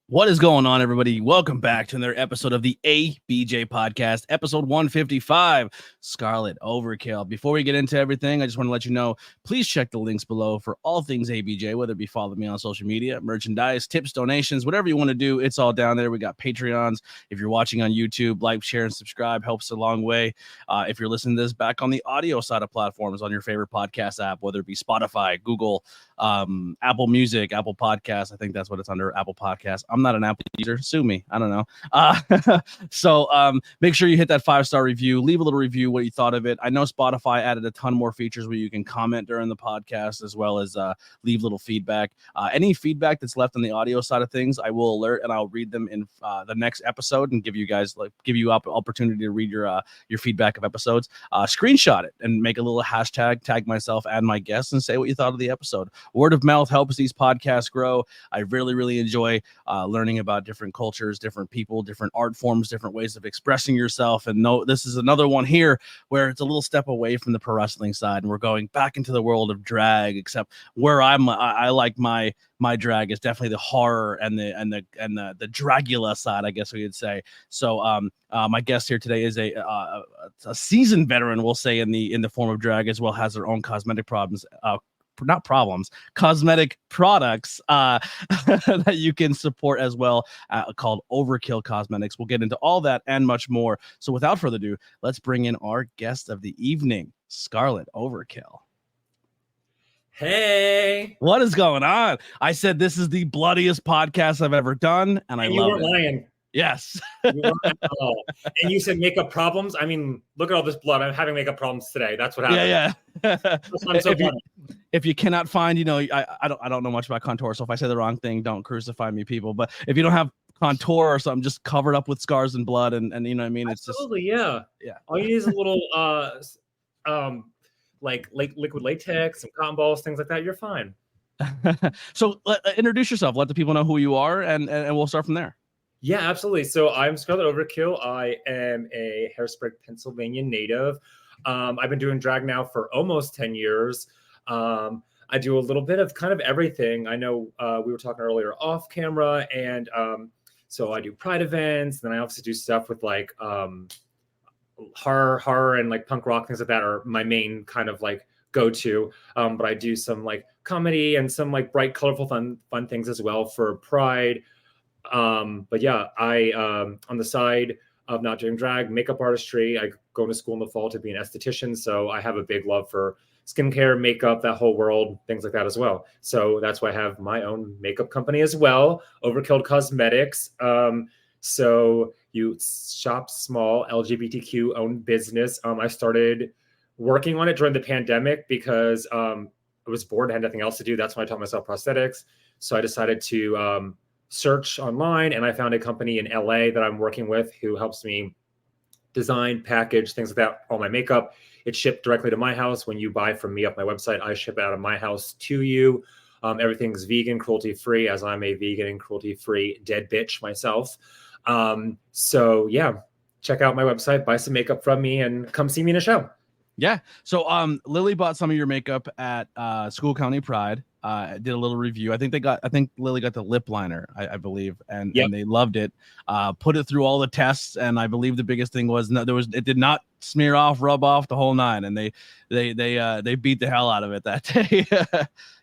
What is going on, everybody? Welcome back to another episode of the ABJ Podcast, episode 155, Skarlet Overkill. Before we get into everything, I just want to let you know, please check the links below for all things ABJ, whether it be follow me on social media, merchandise, tips, donations, whatever you want to do, it's all down there. We got Patreons. If you're watching on YouTube, like, share, and subscribe helps a long way. If you're listening to this back on the audio side of platforms on your favorite podcast app, whether it be Spotify, Google, Apple Music, Apple Podcasts, I think that's what it's under, Apple Podcasts. I'm not an Apple user. Sue me. I don't know. So make sure you hit that 5-star review. Leave a little review what you thought of it. I know Spotify added a ton more features where you can comment during the podcast as well as leave little feedback. Any feedback that's left on the audio side of things, I will alert and I'll read them in the next episode and give you opportunity to read your feedback of episodes. Screenshot it and make a little hashtag, tag myself and my guests, and say what you thought of the episode. Word of mouth helps these podcasts grow. I really enjoy learning about different cultures, different people, different art forms, different ways of expressing yourself. And this is another one here where it's a little step away from the pro wrestling side, and we're going back into the world of drag. Except where I like my drag is definitely the horror and the Dragula side, I guess we could say. So my guest here today is a seasoned veteran, we'll say, in the form of drag, as well has their own cosmetic cosmetic products that you can support as well, called Overkill Cosmetics. We'll get into all that and much more. So without further ado, let's bring in our guest of the evening, Skarlet Overkill. Hey, what is going on? I said this is the bloodiest podcast I've ever done, and I love it. You weren't lying. Yes. And you said makeup problems. I mean, look at all this blood. I'm having makeup problems today. That's what happened. Yeah. If you cannot find, I don't know much about contour, so if I say the wrong thing, don't crucify me, people. But if you don't have contour or something, just covered up with scars and blood, and you know what I mean? It's absolutely, yeah. All you need is a little like liquid latex, some cotton balls, things like that. You're fine. So introduce yourself. Let the people know who you are, and we'll start from there. Yeah, absolutely. So I'm Skarlet Overkill. I am a Harrisburg, Pennsylvania native. I've been doing drag now for almost 10 years. I do a little bit of kind of everything. I know we were talking earlier off camera, and so I do pride events. Then I also do stuff with like horror and like punk rock, things like that are my main kind of like go-to. But I do some like comedy and some like bright, colorful, fun things as well for pride. But yeah, I on the side of not doing drag, makeup artistry, I go to school in the fall to be an esthetician. So I have a big love for skincare, makeup, that whole world, things like that as well. So that's why I have my own makeup company as well, Overkill Cosmetics. So you shop small, LGBTQ owned business. I started working on it during the pandemic because I was bored, I had nothing else to do. That's when I taught myself prosthetics. So I decided to search online, and I found a company in LA that I'm working with who helps me design, package, things like that, all my makeup. It's shipped directly to my house. When you buy from me off my website, I ship it out of my house to you. Everything's vegan, cruelty-free, as I'm a vegan and cruelty-free dead bitch myself. So yeah, check out my website, buy some makeup from me, and come see me in a show. Yeah. So Lily bought some of your makeup at School County Pride. Did a little review. I think Lily got the lip liner, I believe, and they loved it. Put it through all the tests, and I believe the biggest thing was it did not smear off, rub off, the whole nine, and they beat the hell out of it that day.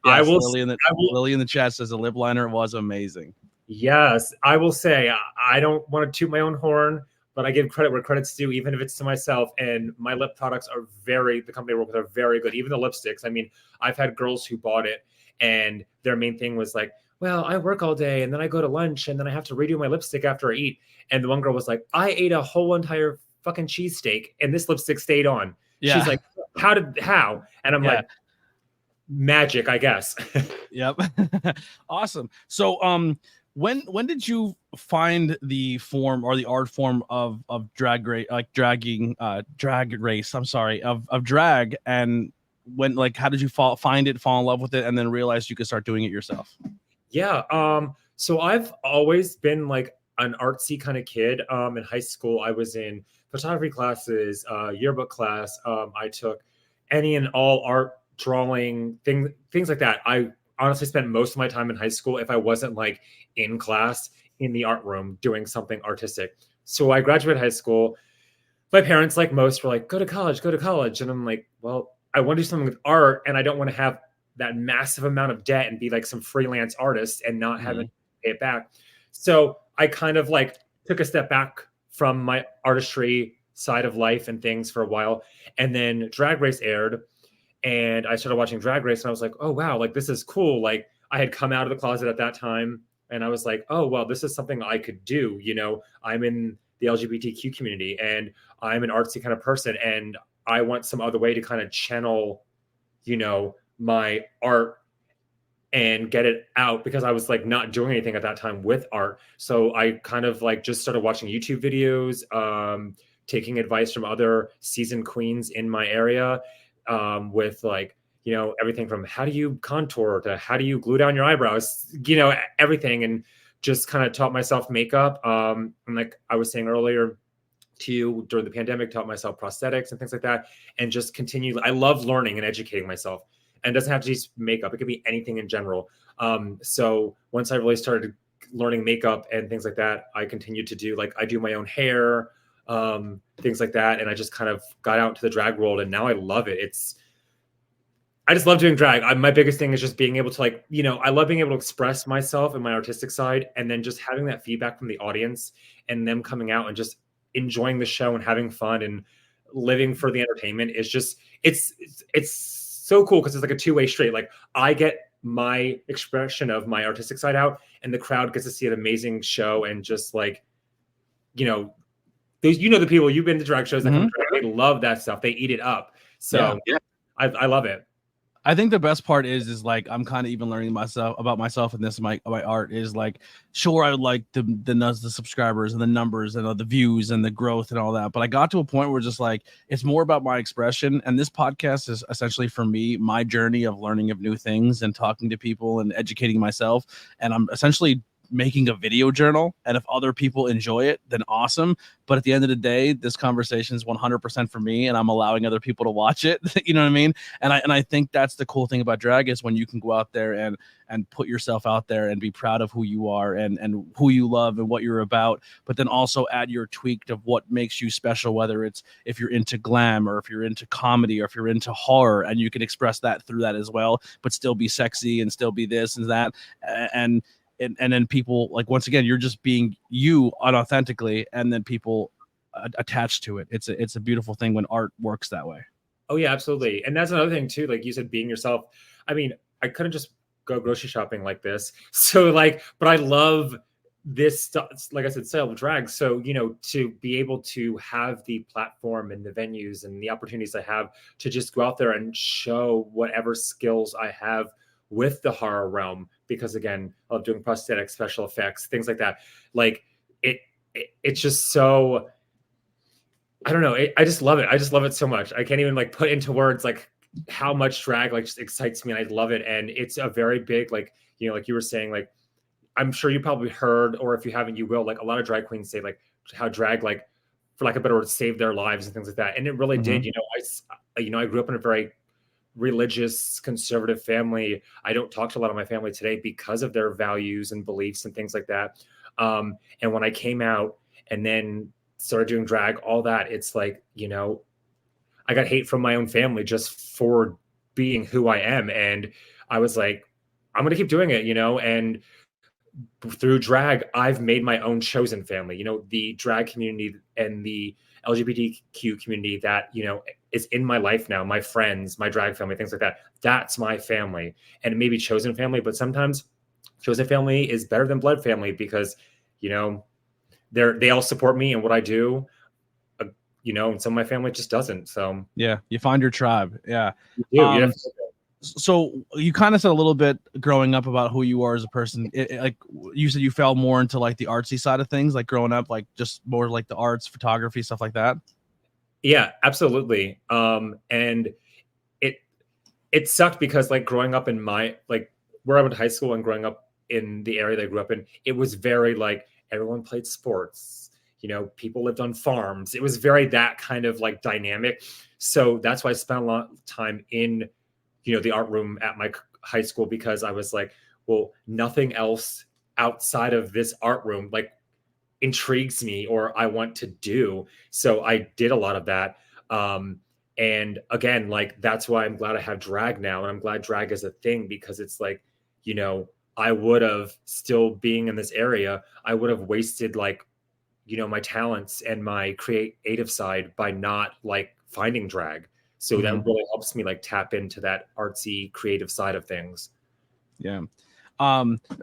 Yes, Lily in the chat says the lip liner was amazing. Yes, I will say I don't want to toot my own horn, but I give credit where credit's due, even if it's to myself. And my lip products are the company I work with are very good. Even the lipsticks. I mean, I've had girls who bought it, and their main thing was like, well, I work all day and then I go to lunch and then I have to redo my lipstick after I eat. And the one girl was like, I ate a whole entire fucking cheesesteak and this lipstick stayed on. Yeah. She's like, how? And I'm like, magic, I guess. Yep. Awesome. So, when did you find the form or the art form of drag race, like drag race? I'm sorry, of drag, and how did you fall in love with it, and then realize you could start doing it yourself? Yeah. So I've always been like an artsy kind of kid. In high school, I was in photography classes, yearbook class. I took any and all art, drawing, things like that. I honestly spent most of my time in high school, if I wasn't like in class, in the art room doing something artistic. So I graduated high school. My parents, like most, were like, go to college, go to college. And I'm like, well, I want to do something with art, and I don't want to have that massive amount of debt and be like some freelance artist and not have to pay it back. So I kind of like took a step back from my artistry side of life and things for a while. And then Drag Race aired, and I started watching Drag Race, and I was like, oh, wow, like this is cool. Like I had come out of the closet at that time, and I was like, oh, well, this is something I could do. You know, I'm in the LGBTQ community, and I'm an artsy kind of person, and I want some other way to kind of channel, you know, my art and get it out, because I was like not doing anything at that time with art. So I kind of like just started watching YouTube videos, taking advice from other seasoned queens in my area, with like, you know, everything from how do you contour to how do you glue down your eyebrows, you know, everything. And just kind of taught myself makeup. And like I was saying earlier to you, during the pandemic, taught myself prosthetics and things like that, and just continue. I love learning and educating myself. And it doesn't have to be makeup. It could be anything in general. So once I really started learning makeup and things like that, I continued to do, like, I do my own hair, things like that. And I just kind of got out into the drag world, and now I love it. I just love doing drag. My biggest thing is just being able to, like, you know, I love being able to express myself and my artistic side, and then just having that feedback from the audience and them coming out and just enjoying the show and having fun and living for the entertainment is just, it's so cool, because it's like a two-way street. Like I get my expression of my artistic side out, and the crowd gets to see an amazing show. And just like, you know, those, you know, the people, you've been to drag shows that come to drag, they love that stuff. They eat it up. So yeah. I love it. I think the best part is like, I'm kind of even learning about myself and this, my art is like, sure, I would like the subscribers and the numbers and the views and the growth and all that, but I got to a point where just like, it's more about my expression. And this podcast is essentially, for me, my journey of learning of new things and talking to people and educating myself. And I'm essentially making a video journal, and if other people enjoy it, then awesome. But at the end of the day, this conversation is 100% for me, and I'm allowing other people to watch it. You know what I mean? And I think that's the cool thing about drag, is when you can go out there and put yourself out there and be proud of who you are and who you love and what you're about, but then also add your tweak of what makes you special, whether it's if you're into glam or if you're into comedy or if you're into horror, and you can express that through that as well, but still be sexy and still be this and that. And then people, like, once again, you're just being you unauthentically, and then people attach to it. It's a beautiful thing when art works that way. Oh yeah, absolutely. And that's another thing too, like you said, being yourself. I mean, I couldn't just go grocery shopping like this. So like, but I love this stuff, like I said, style of drag. So, you know, to be able to have the platform and the venues and the opportunities I have to just go out there and show whatever skills I have with the horror realm, because again, I love doing prosthetics, special effects, things like that. Like it's just so, I don't know. I just love it. I just love it so much. I can't even like put into words like how much drag like just excites me, and I love it. And it's a very big, like, you know, like you were saying, like, I'm sure you probably heard, or if you haven't, you will, like a lot of drag queens say like how drag, like, for lack of a better word, saved their lives and things like that. And it really did. You know, I grew up in a very religious, conservative family. I don't talk to a lot of my family today because of their values and beliefs and things like that. And when I came out and then started doing drag, all that, it's like, you know, I got hate from my own family just for being who I am. And I was like, I'm going to keep doing it, you know, and through drag, I've made my own chosen family, you know, the drag community and the LGBTQ community that, you know, is in my life now, my friends, my drag family, things like that. That's my family. And it may be chosen family, but sometimes chosen family is better than blood family, because, you know, they all support me and what I do, you know, and some of my family just doesn't. So yeah, you find your tribe. Yeah. You do. So you kind of said a little bit growing up about who you are as a person. Like you said, you fell more into like the artsy side of things, like growing up, like just more like the arts, photography, stuff like that. Yeah, absolutely. And it sucked because like growing up in my, like where I went to high school and growing up in the area that I grew up in, it was very like everyone played sports, you know, people lived on farms. It was very that kind of like dynamic. So that's why I spent a lot of time in, you know, the art room at my high school, because I was like, well, nothing else outside of this art room like intrigues me or I want to do. So I did a lot of that. And again, like that's why I'm glad I have drag now, and I'm glad drag is a thing, because it's like, you know, I would have, still being in this area, I would have wasted like, you know, my talents and my creative side by not like finding drag. So that really helps me like tap into that artsy creative side of things. Yeah.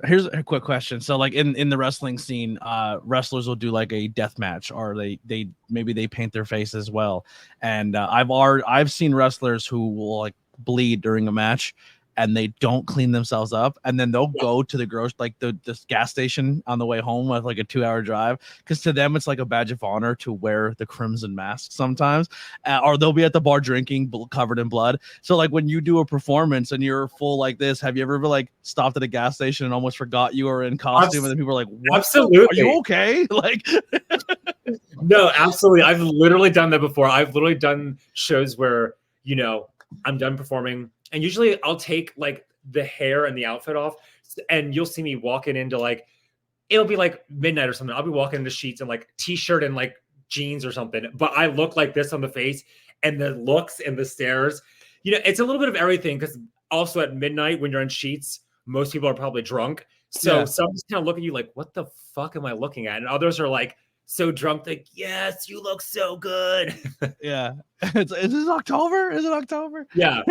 Here's a quick question. So like in the wrestling scene, wrestlers will do like a death match, or they maybe they paint their face as well. And I've seen wrestlers who will like bleed during a match, and they don't clean themselves up, and then they'll go to the the gas station on the way home with like a 2-hour drive, because to them it's like a badge of honor to wear the crimson mask sometimes, or they'll be at the bar drinking covered in blood. So like when you do a performance and you're full like this, have you ever like stopped at a gas station and almost forgot you were in costume, and then people are like, what? Absolutely. Are you okay? Like no, absolutely. I've literally done that before. I've literally done shows where, you know, I'm done performing, and usually I'll take like the hair and the outfit off, and you'll see me walking into like, it'll be like midnight or something. I'll be walking into sheets and like t-shirt and like jeans or something, but I look like this on the face, and the looks and the stares, you know, it's a little bit of everything. Because also at midnight when you're in sheets, most people are probably drunk. So some just kind of look at you like, what the fuck am I looking at? And others are like so drunk, like, yes, you look so good. yeah. Is this October? Is it October? Yeah.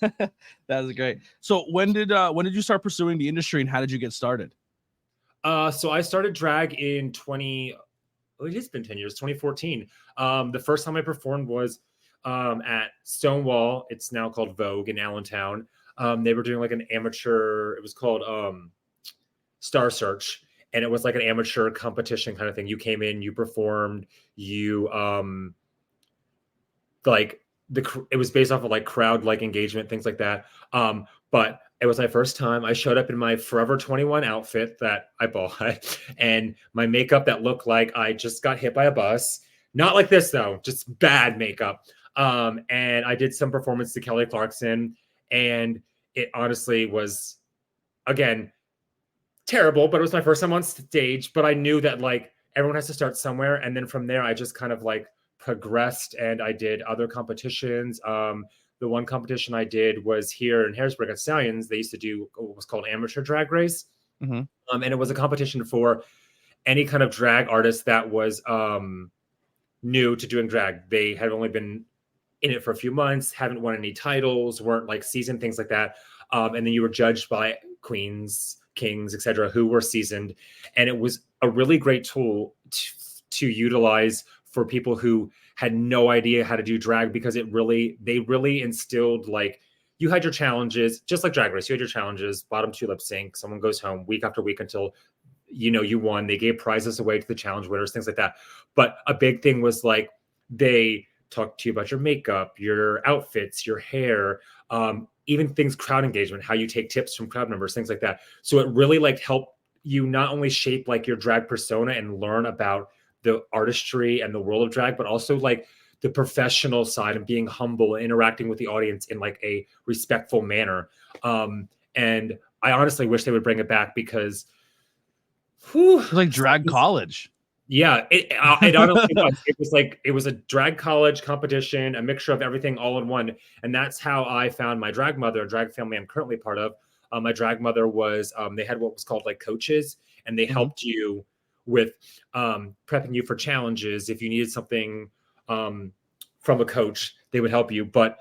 That is great. So when did you start pursuing the industry, and how did you get started? So I started drag in it has been 10 years, 2014. The first time I performed was at Stonewall. It's now called Vogue in Allentown. They were doing like an amateur, it was called Star Search. And it was like an amateur competition kind of thing. You came in, you performed, you it was based off of like crowd like engagement, things like that. But it was my first time. I showed up in my Forever 21 outfit that I bought, and my makeup that looked like I just got hit by a bus. Not like this though, just bad makeup. And I did some performance to Kelly Clarkson, and it honestly was, again, terrible, but it was my first time on stage. But I knew that like everyone has to start somewhere, and then from there I just kind of like progressed, and I did other competitions. The one competition I did was here in Harrisburg at Stallions. They used to do what was called amateur drag race, and it was a competition for any kind of drag artist that was new to doing drag. They had only been in it for a few months, haven't won any titles, weren't like seasoned, things like that. And then you were judged by queens, kings, etc., who were seasoned. And it was a really great tool to utilize for people who had no idea how to do drag, because they really instilled, like, you had your challenges, just like Drag Race. You had your challenges, bottom 2 lip sync, someone goes home week after week until, you know, you won. They gave prizes away to the challenge winners, things like that. But a big thing was like, they talked to you about your makeup, your outfits, your hair, even things, crowd engagement, how you take tips from crowd members, things like that. So it really like helped you not only shape like your drag persona and learn about the artistry and the world of drag, but also like the professional side and being humble and interacting with the audience in like a respectful manner. And I honestly wish they would bring it back, because it's like drag college. Yeah, it honestly was. It was a drag college competition, a mixture of everything all in one. And that's how I found my drag mother, a drag family I'm currently part of. My drag mother was, they had what was called like coaches, and they helped you with prepping you for challenges. If you needed something from a coach, they would help you. But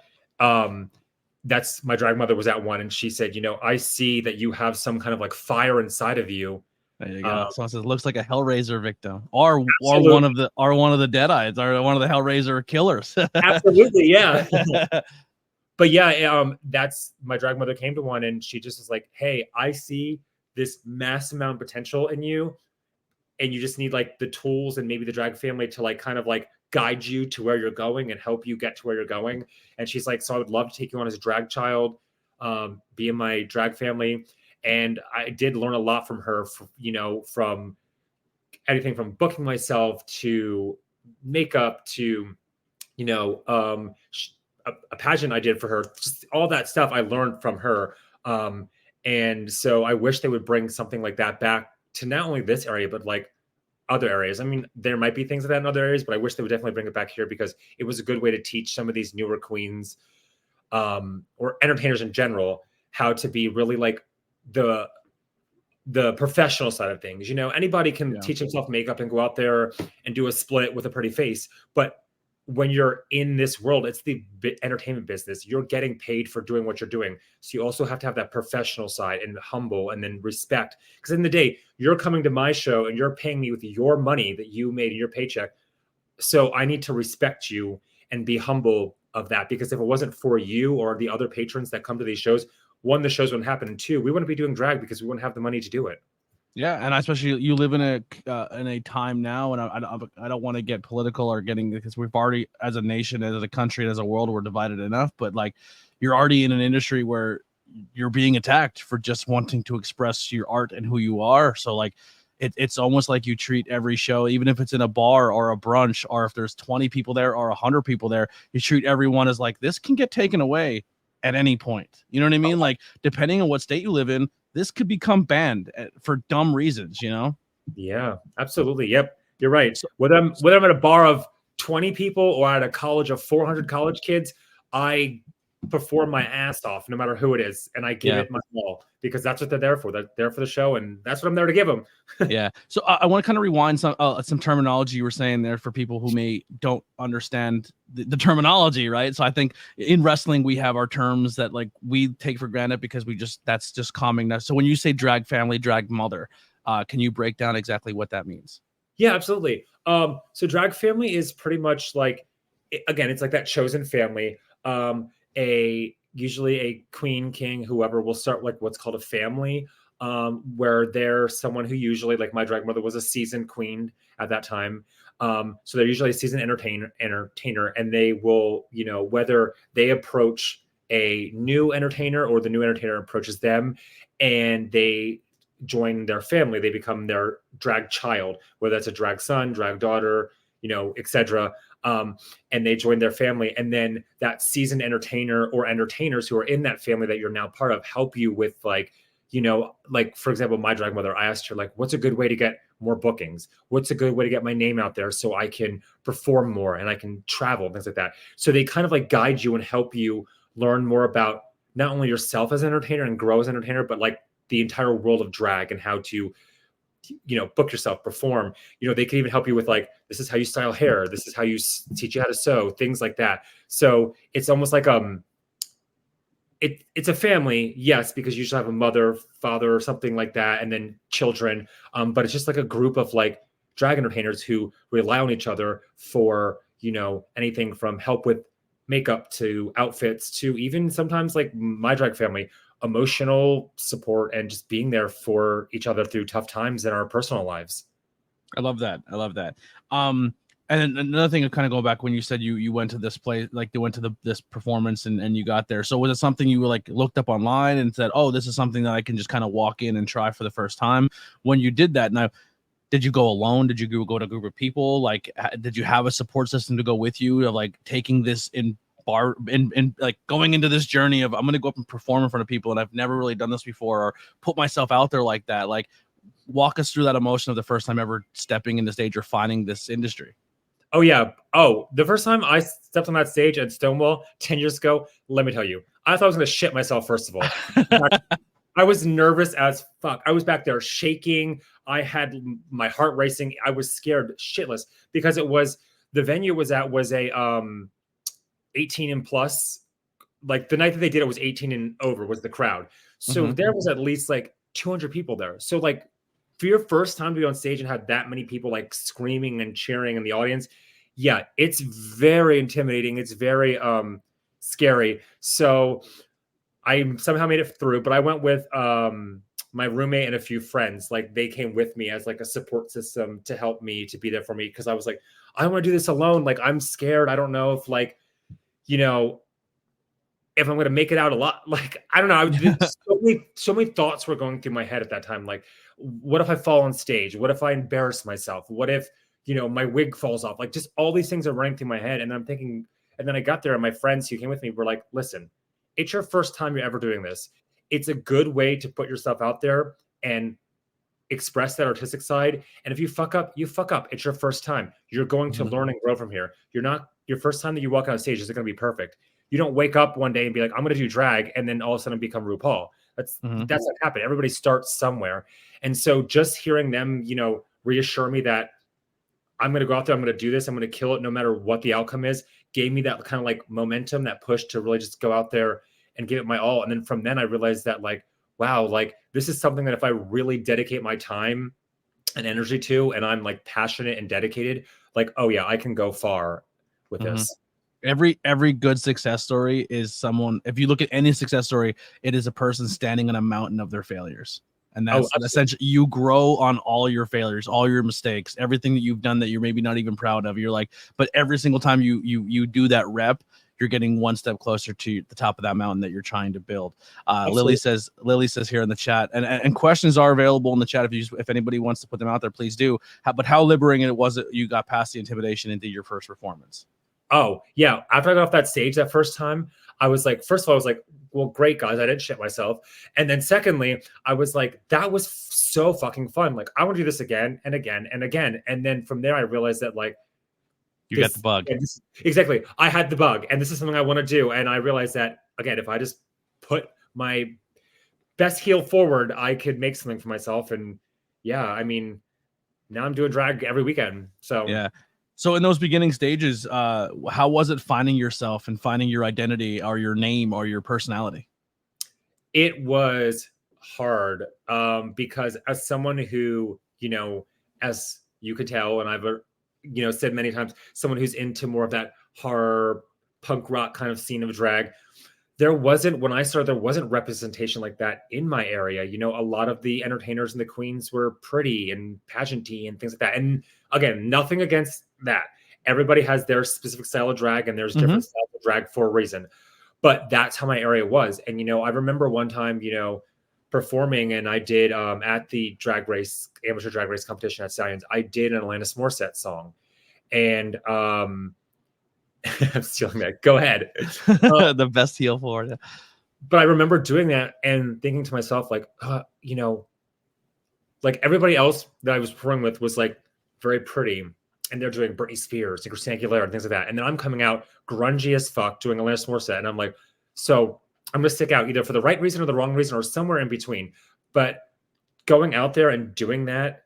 that's, my drag mother was at one, and she said, you know, I see that you have some kind of like fire inside of you. There you go. So it looks like a Hellraiser victim, or one of the Deadites, or one of the Hellraiser killers. Absolutely, yeah. But yeah, that's, my drag mother came to one, and she just was like, "Hey, I see this mass amount of potential in you, and you just need like the tools and maybe the drag family to like kind of like guide you to where you're going and help you get to where you're going." And she's like, "So I would love to take you on as a drag child, be in my drag family." And I did learn a lot from her, you know, from anything from booking myself to makeup to, you know, a pageant I did for her. Just all that stuff I learned from her. And so I wish they would bring something like that back to not only this area, but like other areas. I mean, there might be things like that in other areas, but I wish they would definitely bring it back here because it was a good way to teach some of these newer queens, or entertainers in general, how to be really like the professional side of things. You know, anybody can teach himself makeup and go out there and do a split with a pretty face, but when you're in this world, it's the entertainment business. You're getting paid for doing what you're doing. So you also have to have that professional side and humble and then respect. Because in the day, you're coming to my show and you're paying me with your money that you made in your paycheck. So I need to respect you and be humble of that. Because if it wasn't for you or the other patrons that come to these shows, one, the shows wouldn't happen. And two, we wouldn't be doing drag because we wouldn't have the money to do it. Yeah, and especially you live in a time now, and I don't want to get political or because we've already, as a nation, as a country, as a world, we're divided enough. But like, you're already in an industry where you're being attacked for just wanting to express your art and who you are. So like, it's almost like you treat every show, even if it's in a bar or a brunch, or if there's 20 people there or 100 people there, you treat everyone as like, this can get taken away at any point. You know what I mean? Like, depending on what state you live in, this could become banned for dumb reasons, you know? Yeah, absolutely. Yep. You're right. Whether I'm at a bar of 20 people or at a college of 400 college kids, I perform my ass off no matter who it is. And I give it my all because that's what they're there for. They're there for the show. And that's what I'm there to give them. Yeah. So I want to kind of rewind some terminology you were saying there for people who don't understand the terminology, right? So I think in wrestling, we have our terms that like we take for granted because that's just common. So when you say drag family, drag mother, can you break down exactly what that means? Yeah, absolutely. So drag family is pretty much like, again, it's like that chosen family. Usually a queen, king, whoever will start like what's called a family, where they're someone who usually, like my drag mother was a seasoned queen at that time. So they're usually a seasoned entertainer, and they will, you know, whether they approach a new entertainer or the new entertainer approaches them and they join their family, they become their drag child, whether that's a drag son, drag daughter, you know, etc. And they join their family, and then that seasoned entertainer or entertainers who are in that family that you're now part of help you with, like, you know, like for example, my drag mother, I asked her like, what's a good way to get more bookings? What's a good way to get my name out there so I can perform more and I can travel, things like that. So they kind of like guide you and help you learn more about not only yourself as an entertainer and grow as an entertainer, but like the entire world of drag and how to, you know, book yourself, perform. You know, they can even help you with like, this is how you style hair, this is how you teach you how to sew, things like that. So it's almost like it's a family, yes, because you usually have a mother, father, or something like that, and then children. But it's just like a group of like drag entertainers who rely on each other for, you know, anything from help with makeup to outfits to even sometimes like my drag family, emotional support and just being there for each other through tough times in our personal lives. I love that. And another thing, kind of go back when you said you went to this place, like you went to this performance and you got there. So was it something you were like looked up online and said, oh, this is something that I can just kind of walk in and try for the first time? When you did that, now, did you go alone? Did you go to a group of people? Like, did you have a support system to go with you of like taking this in like going into this journey of I'm going to go up and perform in front of people and I've never really done this before or put myself out there like that? Like, walk us through that emotion of the first time ever stepping in the stage or finding this industry. Oh, yeah. Oh, the first time I stepped on that stage at Stonewall 10 years ago, let me tell you, I thought I was going to shit myself, first of all. I was nervous as fuck. I was back there shaking. I had my heart racing. I was scared shitless because the venue was a 18 and plus. Like the night that they did it was 18 and over was the crowd. So there was at least like 200 people there. So like for your first time to be on stage and have that many people like screaming and cheering in the audience, yeah, it's very intimidating. It's very scary. So I somehow made it through, but I went with my roommate and a few friends. Like they came with me as like a support system to help me, to be there for me. Cause I was like, I don't want to do this alone. Like I'm scared. I don't know if like, you know, if I'm going to make it out a lot. Like, I don't know. So many thoughts were going through my head at that time. Like, what if I fall on stage? What if I embarrass myself? What if, you know, my wig falls off? Like just all these things are running through my head. And I'm thinking, and then I got there and my friends who came with me were like, listen, it's your first time you're ever doing this. it's a good way to put yourself out there and express that artistic side. And if you fuck up, you fuck up. It's your first time. You're going to learn and grow from here. Your first time that you walk on stage isn't going to be perfect. You don't wake up one day and be like, I'm going to do drag, and then all of a sudden become RuPaul. That's not happening. Everybody starts somewhere. And so just hearing them, reassure me that I'm going to go out there, I'm going to do this, I'm going to kill it no matter what the outcome is, gave me that kind of like momentum, that push to really just go out there and give it my all. And then from then I realized that like, wow, like this is something that if I really dedicate my time and energy to, and I'm like passionate and dedicated, like, oh yeah, I can go far with this. Every good success story is someone, if you look at any success story, it is a person standing on a mountain of their failures. And that's essentially, you grow on all your failures, all your mistakes, everything that you've done that you're maybe not even proud of. You're like, but every single time you do that rep, you're getting one step closer to the top of that mountain that you're trying to build. Lily says here in the chat, and questions are available in the chat. If anybody wants to put them out there, please do. But how liberating was it you got past the intimidation into your first performance? Oh, yeah. After I got off that stage that first time, I was like, first of all, I was like, well, great, guys. I didn't shit myself. And then secondly, I was like, that was so fucking fun. Like, I want to do this again and again and again. And then from there, I realized that like, you got the bug. Exactly. I had the bug, and this is something I want to do. And I realized that, again, if I just put my best heel forward, I could make something for myself. And yeah, I mean, now I'm doing drag every weekend. So yeah. So in those beginning stages, how was it finding yourself and finding your identity or your name or your personality? It was hard because as someone who, as you could tell, and I've, said many times, someone who's into more of that horror punk rock kind of scene of drag, when I started, there wasn't representation like that in my area. A lot of the entertainers and the queens were pretty and pageanty and things like that. And again, nothing against that. Everybody has their specific style of drag, and there's different styles of drag for a reason. But that's how my area was. And, I remember one time, performing, and I did at the amateur drag race competition at Stallions, I did an Alanis Morissette song. And I'm stealing that. Go ahead. The best heel forward. But I remember doing that and thinking to myself, like, like everybody else that I was performing with was like very pretty, and they're doing Britney Spears and Christina Aguilera and things like that. And then I'm coming out grungy as fuck doing Alanis Morissette, and I'm like, so I'm going to stick out either for the right reason or the wrong reason or somewhere in between. But going out there and doing that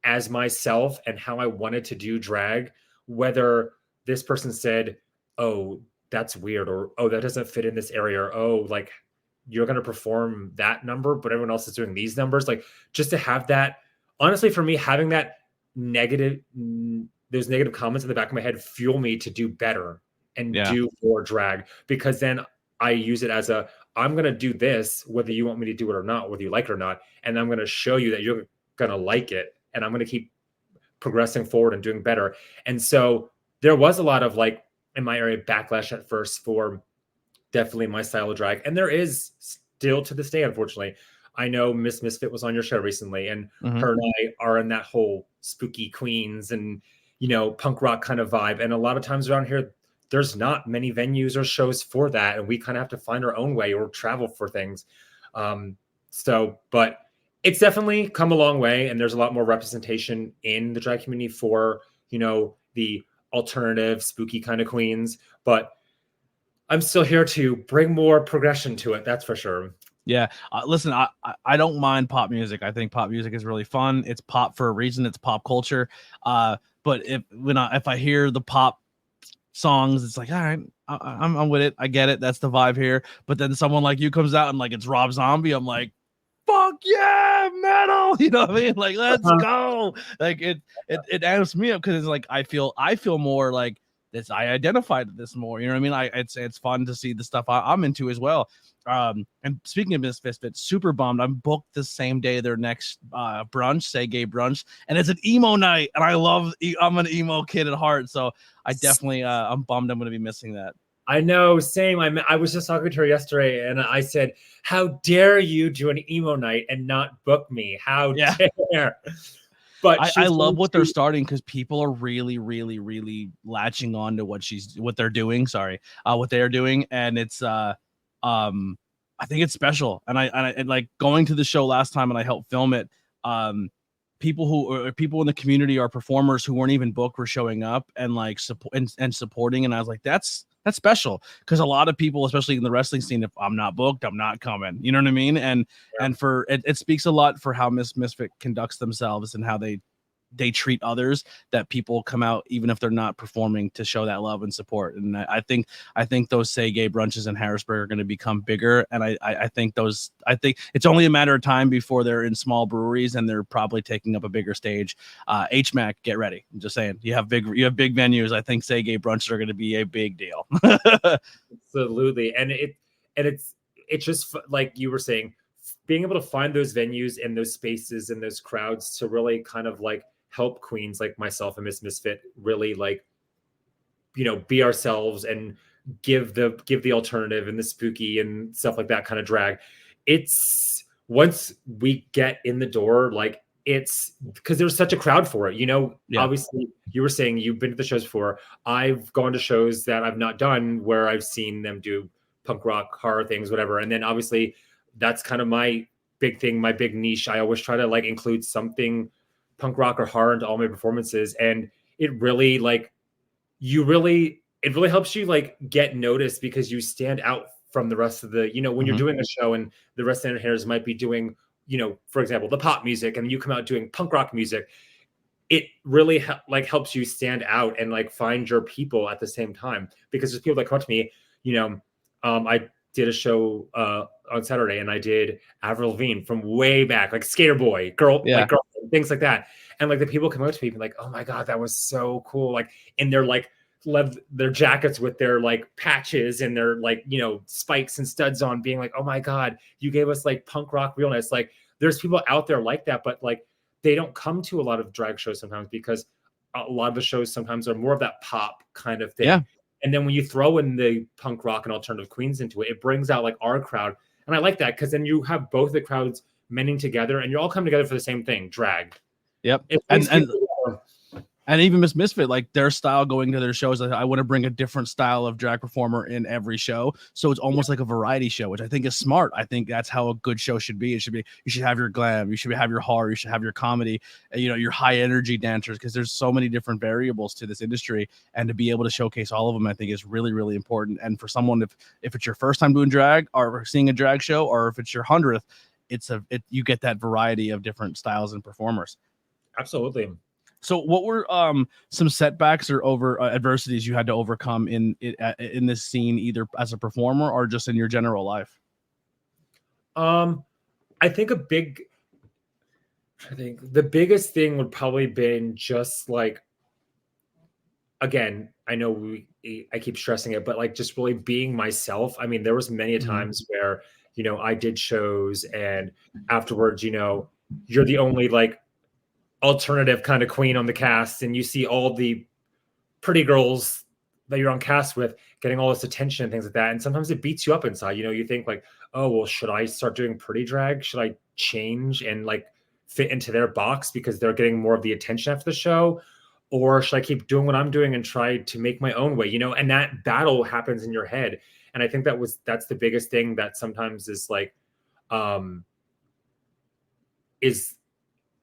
as myself and how I wanted to do drag, whether this person said, oh, that's weird, or, oh, that doesn't fit in this area, or, oh, like, you're going to perform that number, but everyone else is doing these numbers. Like, just to have that, honestly, for me, having that those negative comments in the back of my head fuel me to do better and do more drag, because then I use it as I'm going to do this, whether you want me to do it or not, whether you like it or not. And I'm going to show you that you're going to like it. And I'm going to keep progressing forward and doing better. And so there was a lot of, like, in my area, backlash at first for definitely my style of drag. And there is still to this day, unfortunately. I know Miss Misfit was on your show recently, and her and I are in that whole spooky queens and, punk rock kind of vibe. And a lot of times around here, there's not many venues or shows for that. And we kind of have to find our own way or travel for things. But it's definitely come a long way. And there's a lot more representation in the drag community for, the alternative spooky kind of queens. But I'm still here to bring more progression to it. That's for sure. Yeah. Listen, I don't mind pop music. I think pop music is really fun. It's pop for a reason. It's pop culture. But if I hear the pop songs, it's like, all right, I'm with it. I get it. That's the vibe here. But then someone like you comes out and like it's Rob Zombie. I'm like, fuck yeah, metal. You know what I mean? Like, let's go. Like it amps me up because it's like I feel more like this. I identified this more. You know what I mean? It's fun to see the stuff I'm into as well. And speaking of Miss Misfit, super bummed. I'm booked the same day their next brunch, Say Gay Brunch, and it's an emo night. And I'm an emo kid at heart, so I definitely I'm bummed I'm going to be missing that. I know, same. I was just talking to her yesterday, and I said, "How dare you do an emo night and not book me? How dare!" But I love what they're starting because people are really, really, really latching on to what they're doing. What they are doing, and it's I think it's special. And I like going to the show last time and I helped film it. People in the community are performers who weren't even booked were showing up and like support and supporting. And I was like, that's special, because a lot of people, especially in the wrestling scene, if I'm not booked, I'm not coming. You know what I mean? And for it speaks a lot for how Misfit conducts themselves and how they treat others, that people come out even if they're not performing to show that love and support. And I think those Say Gay brunches in Harrisburg are going to become bigger. And I think it's only a matter of time before they're in small breweries and they're probably taking up a bigger stage. HMAC, get ready. I'm just saying, you have big venues. I think Say Gay brunches are going to be a big deal. Absolutely. And it's just like you were saying, being able to find those venues and those spaces and those crowds to really kind of like help queens like myself and Miss Misfit really like, be ourselves and give the alternative and the spooky and stuff like that kind of drag. It's once we get in the door, like it's because there's such a crowd for it, Obviously you were saying you've been to the shows before. I've gone to shows that I've not done where I've seen them do punk rock, horror things, whatever. And then obviously that's kind of my big thing, my big niche. I always try to like include something punk rock or horror into all my performances. And it really it really helps you like get noticed because you stand out from the rest of the, when you're doing a show and the rest of the entertainers might be doing, for example, the pop music, and you come out doing punk rock music. It really helps you stand out and like find your people at the same time, because there's people that come up to me, I did a show on Saturday and I did Avril Lavigne from way back, like Skater Boy, girl, things like that. And like the people come up to me and be like, oh my God, that was so cool. Like, and they're like, their jackets with their like patches and their like, spikes and studs on, being like, oh my God, you gave us like punk rock realness. Like there's people out there like that, but like they don't come to a lot of drag shows sometimes because a lot of the shows sometimes are more of that pop kind of thing. Yeah. And then when you throw in the punk rock and alternative queens into it, it brings out like our crowd. And I like that because then you have both the crowds mending together and you're all coming together for the same thing, drag. Yep. And even Miss Misfit, like their style going to their shows, I want to bring a different style of drag performer in every show. So it's almost like a variety show, which I think is smart. I think that's how a good show should be. It should be, you should have your glam, you should have your horror, you should have your comedy, your high energy dancers, because there's so many different variables to this industry. And to be able to showcase all of them, I think is really, really important. And for someone, if it's your first time doing drag or seeing a drag show, or if it's your 100th, you get that variety of different styles and performers. Absolutely. So what were some setbacks or adversities you had to overcome in this scene, either as a performer or just in your general life? I think the biggest thing would probably been just like, again, I know I keep stressing it, but like just really being myself. I mean, there was many times where, I did shows and afterwards, you're the only like alternative kind of queen on the cast, and you see all the pretty girls that you're on cast with getting all this attention and things like that, and sometimes it beats you up inside. You think like, oh well, should I start doing pretty drag? Should I change and like fit into their box because they're getting more of the attention after the show, or should I keep doing what I'm doing and try to make my own way? And that battle happens in your head, and I think that's the biggest thing that sometimes is like is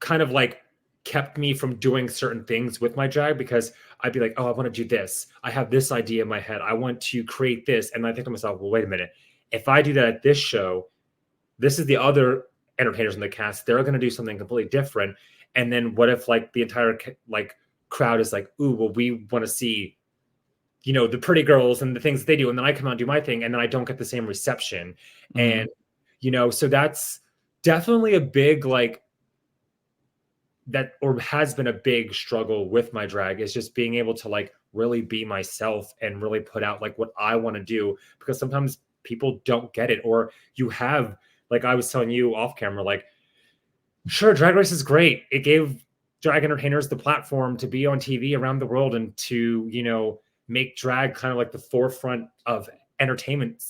kind of like kept me from doing certain things with my drag, because I'd be like, oh, I want to do this. I have this idea in my head. I want to create this. And I think to myself, well, wait a minute. If I do that at this show, this is the other entertainers in the cast. They're going to do something completely different. And then what if like the entire like crowd is like, ooh, well, we want to see, the pretty girls and the things they do. And then I come out and do my thing. And then I don't get the same reception. And, so that's definitely a big, like, that or has been a big struggle with my drag, is just being able to like really be myself and really put out like what I want to do, because sometimes people don't get it, or you have, like I was telling you off camera, like, sure, Drag Race is great. It gave drag entertainers the platform to be on TV around the world and to, make drag kind of like the forefront of entertainment,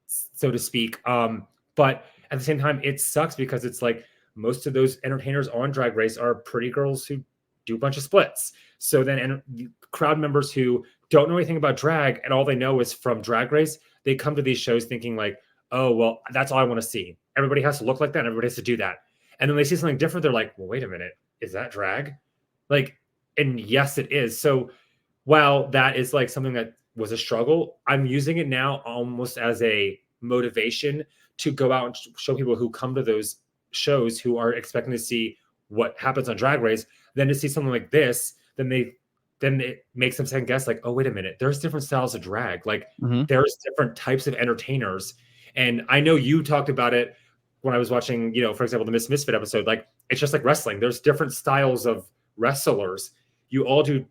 so to speak. But at the same time, it sucks because it's like, most of those entertainers on Drag Race are pretty girls who do a bunch of splits. So then crowd members who don't know anything about drag and all they know is from Drag Race, they come to these shows thinking like, oh, well, that's all I want to see. Everybody has to look like that. And everybody has to do that. And then they see something different. They're like, well, wait a minute. Is that drag? Like, and yes, it is. So while that is like something that was a struggle, I'm using it now almost as a motivation to go out and show people who come to those shows who are expecting to see what happens on Drag Race, then to see something like this, then it makes them second guess, like, oh, wait a minute, there's different styles of drag. Like there's different types of entertainers. And I know you talked about it when I was watching, for example, the Miss Misfit episode. Like, it's just like wrestling. There's different styles of wrestlers. They all do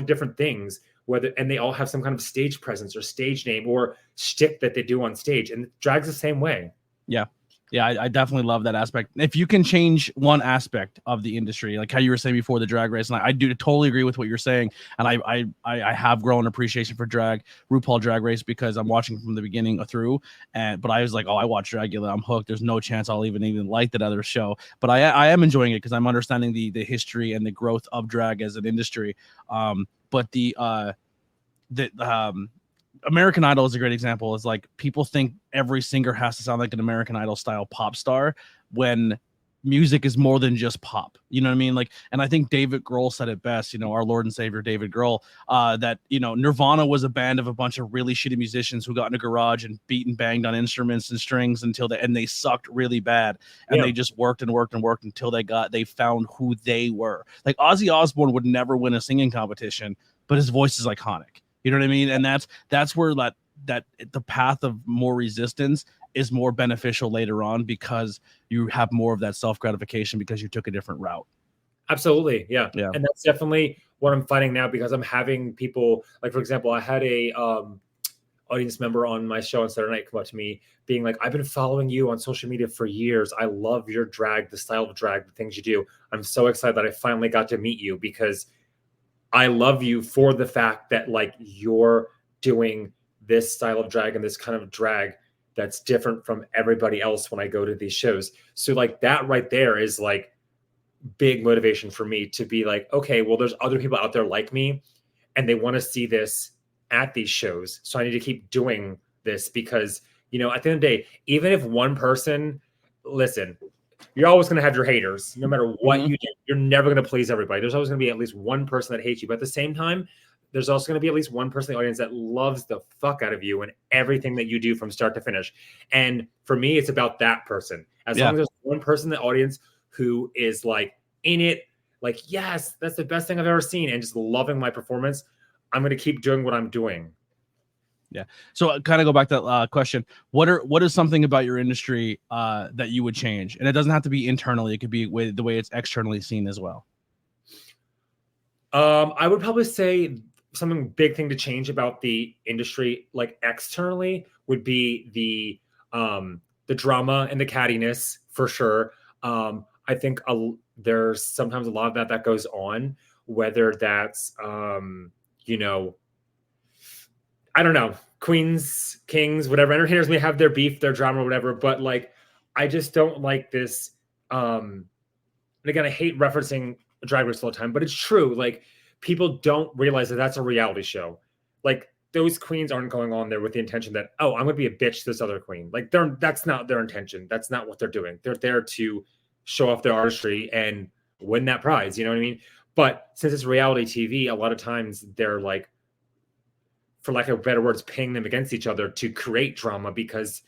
different things, and they all have some kind of stage presence or stage name or shtick that they do on stage. And drag's the same way. Yeah. Yeah, I definitely love that aspect. If you can change one aspect of the industry, like how you were saying before the drag race, and I do totally agree with what you're saying. And I have grown appreciation for RuPaul Drag Race, because I'm watching from the beginning through. But I was like, oh, I watch Dragula, I'm hooked. There's no chance I'll even like that other show. But I am enjoying it because I'm understanding the history and the growth of drag as an industry. But the American Idol is a great example. It's like people think every singer has to sound like an American Idol style pop star, when music is more than just pop. You know what I mean? Like, and I think David Grohl said it best, our Lord and Savior David Grohl, that, Nirvana was a band of a bunch of really shitty musicians who got in a garage and beat and banged on instruments and strings and they sucked really bad. And they just worked and worked and worked until they found who they were. Like Ozzy Osbourne would never win a singing competition, but his voice is iconic. You know what I mean? And that's where that the path of more resistance is more beneficial later on, because you have more of that self-gratification because you took a different route. Absolutely. Yeah. And that's definitely what I'm fighting now, because I'm having people, like, for example, I had a audience member on my show on Saturday night come up to me being like, I've been following you on social media for years. I love your drag, the style of drag, the things you do. I'm so excited that I finally got to meet you, because I love you for the fact that, like, you're doing this style of drag and this kind of drag that's different from everybody else when I go to these shows. So, like, that right there is like big motivation for me to be like, okay, well, there's other people out there like me and they want to see this at these shows. So I need to keep doing this, because, at the end of the day, even if one person, listen, you're always going to have your haters. No matter what you do, you're never going to please everybody. There's always going to be at least one person that hates you. But at the same time, there's also going to be at least one person in the audience that loves the fuck out of you and everything that you do from start to finish. And for me, it's about that person. As long as there's one person in the audience who is like in it, like, yes, that's the best thing I've ever seen, and just loving my performance, I'm going to keep doing what I'm doing. Yeah. So kind of go back to that question. What is something about your industry that you would change? And it doesn't have to be internally. It could be the way it's externally seen as well. I would probably say something big thing to change about the industry, like externally, would be the drama and the cattiness, for sure. I think there's sometimes a lot of that goes on, whether that's I don't know, queens, kings, whatever. Entertainers may have their beef, their drama, or whatever, but, like, I just don't like this. And again, I hate referencing Drag Race all the time, but it's true. Like, people don't realize that that's a reality show. Like, those queens aren't going on there with the intention that, oh, I'm going to be a bitch to this other queen. Like, that's not their intention. That's not what they're doing. They're there to show off their artistry and win that prize. You know what I mean? But since it's reality TV, a lot of times they're like, for lack of better words, paying them against each other to create drama because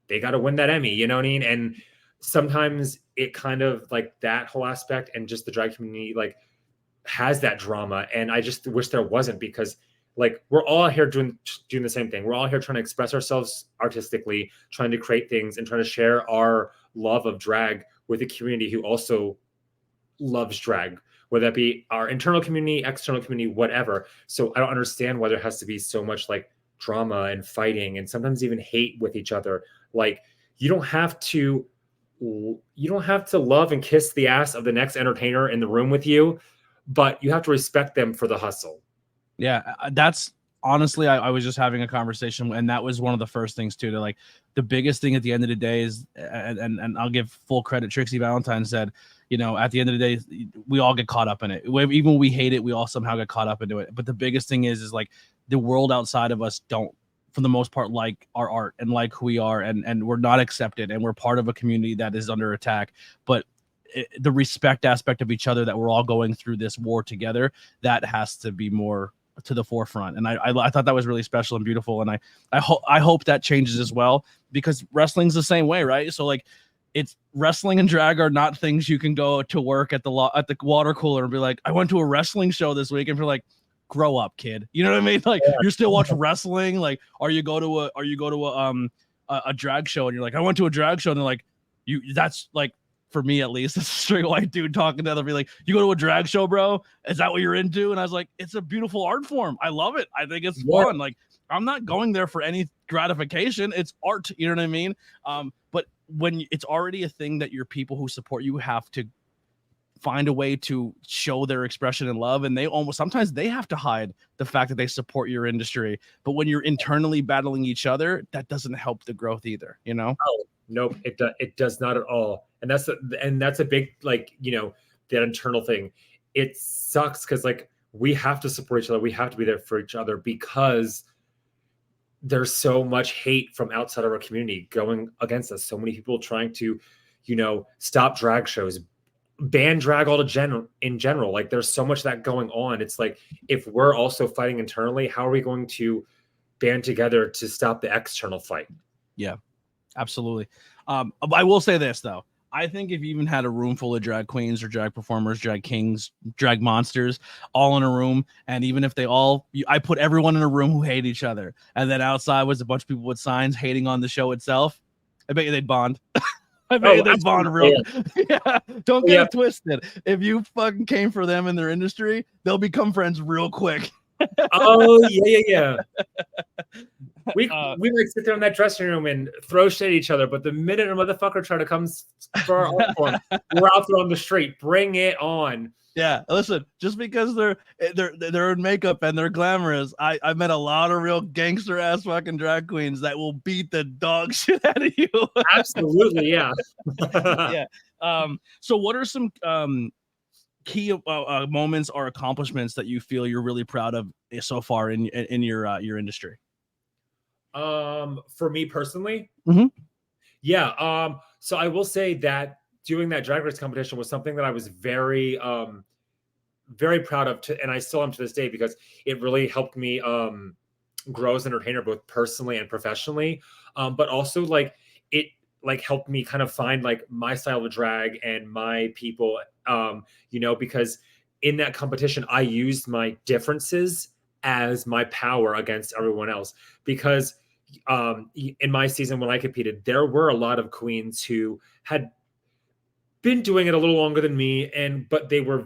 they got to win that Emmy, you know what I mean? And sometimes it kind of, like, that whole aspect and just the drag community, like, has that drama. And I just wish there wasn't, because, like, we're all here doing the same thing. We're all here trying to express ourselves artistically, trying to create things and trying to share our love of drag with a community who also loves drag, whether that be our internal community, external community, whatever. So I don't understand why there has to be so much, like, drama and fighting and sometimes even hate with each other. Like, you don't have to love and kiss the ass of the next entertainer in the room with you, but you have to respect them for the hustle. Yeah, that's honestly, I was just having a conversation, and that was one of the first things too. To, like, the biggest thing at the end of the day is, and I'll give full credit. Trixie Valentine said, at the end of the day, we all get caught up in it. Even when we hate it, we all somehow get caught up into it. But the biggest thing is like, the world outside of us don't for the most part like our art and like who we are, and we're not accepted, and we're part of a community that is under attack. But the respect aspect of each other, that we're all going through this war together, that has to be more to the forefront. And I thought that was really special and beautiful, and I hope that changes as well, because wrestling's the same way, right? So like, it's wrestling and drag are not things you can go to work at the water cooler and be like, I went to a wrestling show this week, and you're like, grow up, kid. You know what I mean? Like, you still watch wrestling, like, or you go to a drag show and you're like, I went to a drag show, and they're like, that's like, for me at least, it's a straight white dude talking to them, be like, you go to a drag show, bro? Is that what you're into? And I was like, it's a beautiful art form. I love it. I think it's fun. Like, I'm not going there for any gratification. It's art. You know what I mean? But when it's already a thing that your people who support you have to find a way to show their expression and love, and sometimes they have to hide the fact that they support your industry. But when you're internally battling each other, that doesn't help the growth either, you know? Oh, nope, it does not at all. And that's a big, like, you know, that internal thing. It sucks because, like, we have to support each other. We have to be there for each other, because there's so much hate from outside of our community going against us. So many people trying to, you know, stop drag shows, ban drag in general. Like, there's so much of that going on. It's like, if we're also fighting internally, how are we going to band together to stop the external fight? Yeah, absolutely. I will say this though. I think if you even had a room full of drag queens or drag performers, drag kings, drag monsters, all in a room, and even if I put everyone in a room who hate each other, and then outside was a bunch of people with signs hating on the show itself, I bet you they'd bond. I bet you they'd bond real. Yeah. Don't get it twisted. If you fucking came for them in their industry, they'll become friends real quick. Oh yeah. We like sit there in that dressing room and throw shit at each other, but the minute a motherfucker try to come for our art form, we're out there on the street. Bring it on. Yeah, listen, just because they're in makeup and they're glamorous, I met a lot of real gangster ass fucking drag queens that will beat the dog shit out of you. Absolutely, yeah. Yeah. So what are some key moments or accomplishments that you feel you're really proud of so far in your industry? For me personally, yeah. So I will say that doing that drag race competition was something that I was very very proud of, and I still am to this day, because it really helped me grow as an entertainer, both personally and professionally. But also, like, it like helped me kind of find like my style of drag and my people, you know, because in that competition, I used my differences as my power against everyone else. Because in my season when I competed, there were a lot of queens who had been doing it a little longer than me, but they were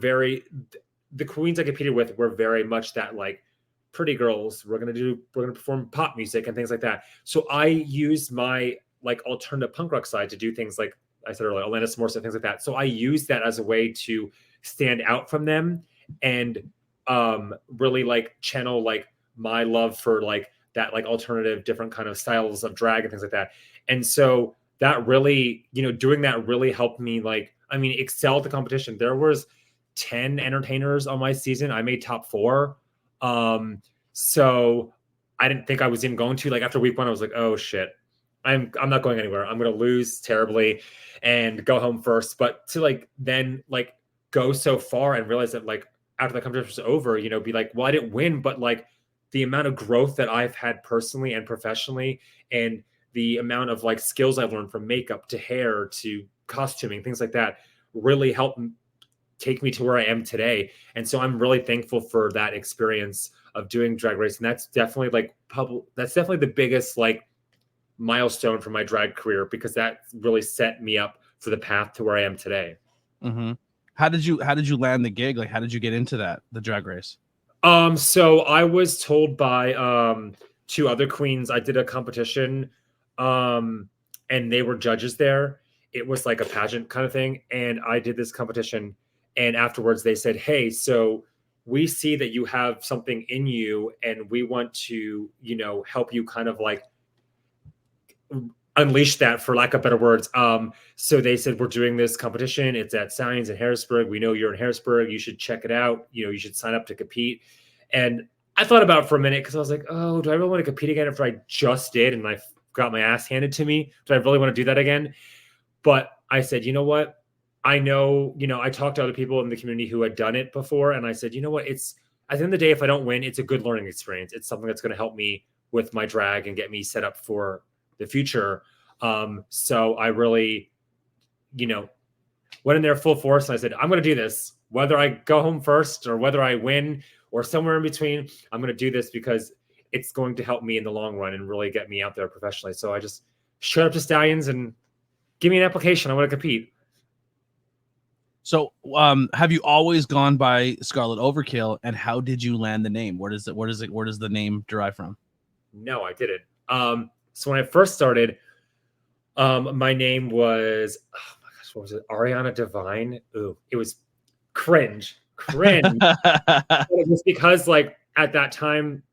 the queens I competed with were very much that, like, pretty girls, we're gonna perform pop music and things like that. So I used my, like, alternative punk rock side to do things like I said earlier, Alanis Morissette, things like that. So I used that as a way to stand out from them and really, like, channel, like, my love for, like, that, like, alternative, different kind of styles of drag and things like that. And so that really, you know, doing that really helped me, like, I mean, excel at the competition. There was 10 entertainers on my season. I made top 4. So I didn't think I was even going to, like, after week 1, I was like, oh shit, I'm not going anywhere. I'm going to lose terribly and go home first. But to, like, then, like, go so far and realize that, like, after the competition was over, you know, be like, well, I didn't win, but, like, the amount of growth that I've had personally and professionally, and the amount of, like, skills I've learned from makeup to hair to costuming, things like that, really helped take me to where I am today. And so I'm really thankful for that experience of doing Drag Race. And that's definitely, like, that's definitely the biggest, like, milestone for my drag career, because that really set me up for the path to where I am today. Mm-hmm. How did you land the gig? Like, how did you get into the Drag Race? So I was told by 2 other queens. I did a competition, and they were judges there. It was like a pageant kind of thing. And I did this competition, and afterwards they said, hey, so we see that you have something in you, and we want to, you know, help you kind of, like, unleash that, for lack of better words. So they said, we're doing this competition. It's at Science in Harrisburg. We know you're in Harrisburg. You should check it out. You know, you should sign up to compete. And I thought about it for a minute because I was like, oh, do I really want to compete again after I just did and I got my ass handed to me? Do I really want to do that again? But I said, you know what? I know, I talked to other people in the community who had done it before. And I said, you know what? It's at the end of the day, if I don't win, it's a good learning experience. It's something that's going to help me with my drag and get me set up for the future. So I really, went in there full force. And I said, I'm going to do this, whether I go home first or whether I win or somewhere in between. I'm going to do this because it's going to help me in the long run and really get me out there professionally. So I just showed up to Stallions and give me an application. I want to compete. So, have you always gone by Skarlet Overkill, and how did you land the name? Where does the name derive from? No, I didn't. So when I first started, my name was, oh my gosh, what was it? Ariana Divine. Ooh, it was cringe. It was because like at that time,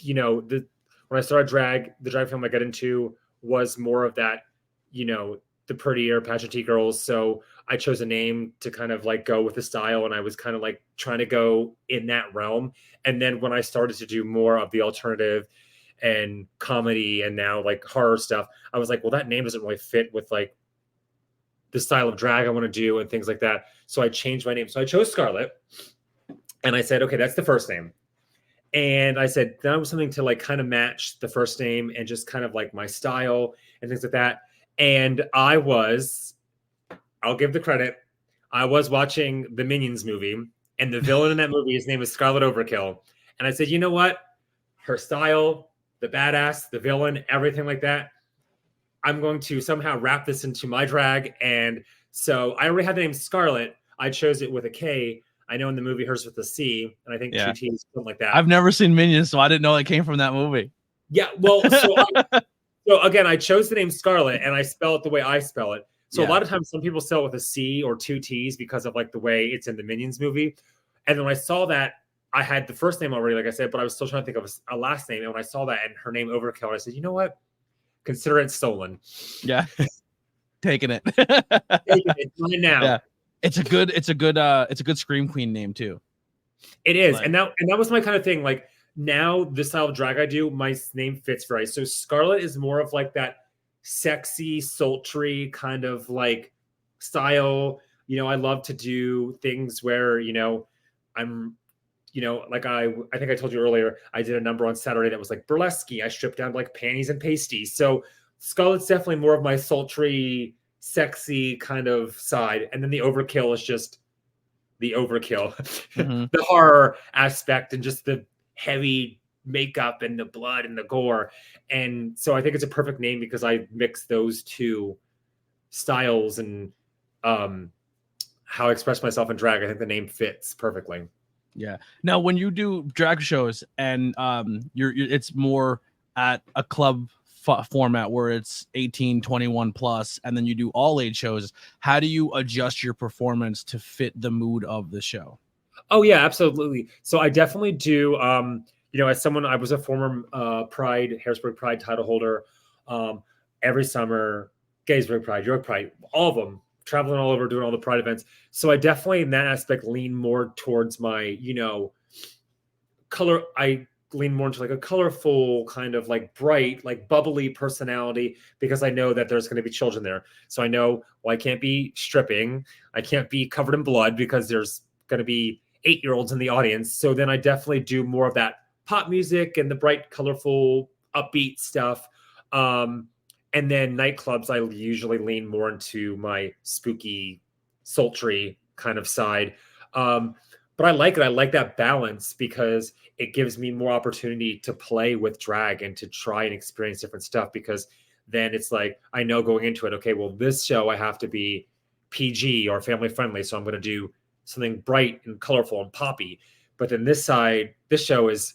when I started drag, the drag film I got into was more of that, the prettier pageantry girls. So I chose a name to kind of like go with the style. And I was kind of like trying to go in that realm. And then when I started to do more of the alternative and comedy and now like horror stuff, I was like, well, that name doesn't really fit with like the style of drag I want to do and things like that. So I changed my name. So I chose Skarlet and I said, okay, that's the first name. And I said, that was something to like kind of match the first name and just kind of like my style and things like that. And I'll give the credit, I was watching the Minions movie and the villain in that movie, his name is Skarlet Overkill. And I said, you know what? Her style, the badass, the villain, everything like that, I'm going to somehow wrap this into my drag. And so I already had the name Skarlet. I chose it with a K. I know in the movie hers with a C, and I think 2 T's, something like that. I've never seen Minions, so I didn't know it came from that movie. Yeah, well, so again, I chose the name Skarlet, and I spell it the way I spell it. So a lot of times, some people spell it with a C or 2 T's because of like the way it's in the Minions movie. And then when I saw that, I had the first name already, like I said, but I was still trying to think of a last name. And when I saw that and her name Overkill, I said, you know what? Consider it stolen. Yeah, taking it. Taking it right now. Yeah. It's a good Scream Queen name too. It is, like, and that was my kind of thing. Like now, the style of drag I do, my name fits right. So Skarlet is more of like that sexy, sultry kind of like style. I love to do things where I'm, like I think I told you earlier, I did a number on Saturday that was like burlesque. I stripped down like panties and pasties. So Skarlet's definitely more of my sultry, sexy kind of side. And then the Overkill is just the Overkill, the horror aspect and just the heavy makeup and the blood and the gore. And so I think it's a perfect name because I mix those two styles and how I express myself in drag. I think the name fits perfectly. Yeah. Now, when you do drag shows and it's more at a club format where it's 18, 21 plus, and then you do all age shows, how do you adjust your performance to fit the mood of the show? Oh yeah, absolutely. So I definitely do. As someone, I was a former Harrisburg Pride title holder. Every summer, Gettysburg Pride, York Pride, all of them, traveling all over, doing all the Pride events. So I definitely, in that aspect, lean more towards my, color. I lean more into like a colorful kind of like bright, like bubbly personality because I know that there's going to be children there. So I know, well, I can't be stripping. I can't be covered in blood because there's going to be 8-year-olds in the audience. So then I definitely do more of that pop music and the bright, colorful, upbeat stuff. And then nightclubs, I usually lean more into my spooky, sultry kind of side. But I like it. I like that balance because it gives me more opportunity to play with drag and to try and experience different stuff because then it's like, I know going into it, okay, well, this show I have to be PG or family friendly. So I'm going to do something bright and colorful and poppy. But then this show is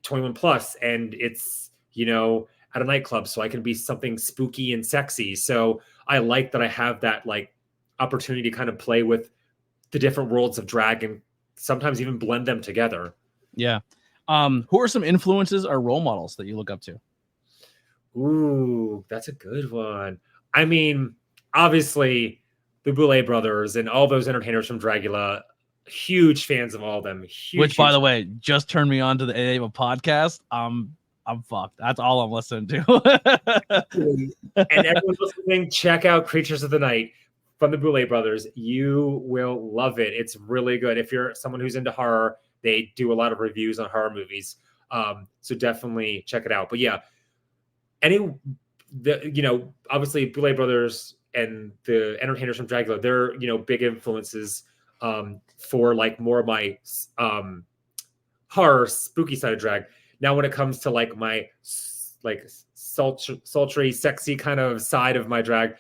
21 plus and it's, at a nightclub. So I can be something spooky and sexy. So I like that I have that like opportunity to kind of play with the different worlds of drag and sometimes even blend them together. Yeah. Who are some influences or role models that you look up to? Ooh, that's a good one. I mean, obviously the Boulet brothers and all those entertainers from Dragula, Huge fans of all of them. Which, by the way, just turned me on to the ABJ Podcast. I'm fucked. That's all I'm listening to. And everyone listening, check out Creatures of the Night from the Boulet brothers. You will love it. It's really good. If you're someone who's into horror, they do a lot of reviews on horror movies. So definitely check it out. But yeah, obviously Boulet brothers and the entertainers from Dragula, they're, big influences for like more of my horror spooky side of drag. Now, when it comes to like my like sultry, sexy kind of side of my drag,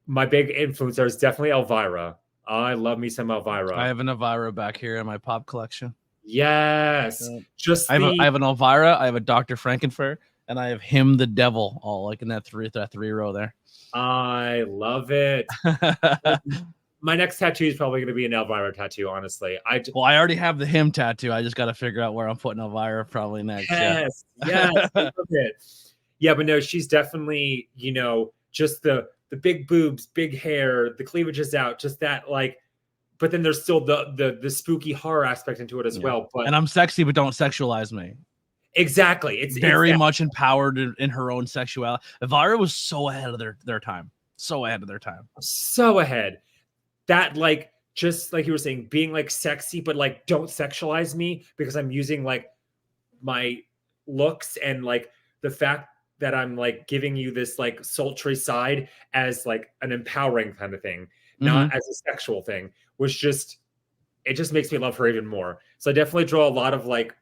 my big influencer is definitely Elvira. I love me some Elvira. I have an Elvira back here in my pop collection. Yes, I have an Elvira. I have a Dr. Frankenfurter, and I have him the devil, all like in that three row there. I love it. My next tattoo is probably going to be an Elvira tattoo, honestly. I already have the him tattoo. I just got to figure out where I'm putting Elvira probably next. Yes. I love it. Yeah, but no, she's definitely, just the big boobs, big hair, the cleavage is out, just that like, but then there's still the spooky horror aspect into it as well. But and I'm sexy, but don't sexualize me. Exactly. It's very much empowered in her own sexuality. Elvira was so ahead of their time. So ahead of their time. So ahead. That like, just like you were saying, being like sexy, but like don't sexualize me because I'm using like my looks and like the fact that I'm like giving you this like sultry side as like an empowering kind of thing, not as a sexual thing, which it just makes me love her even more. So I definitely draw a lot of like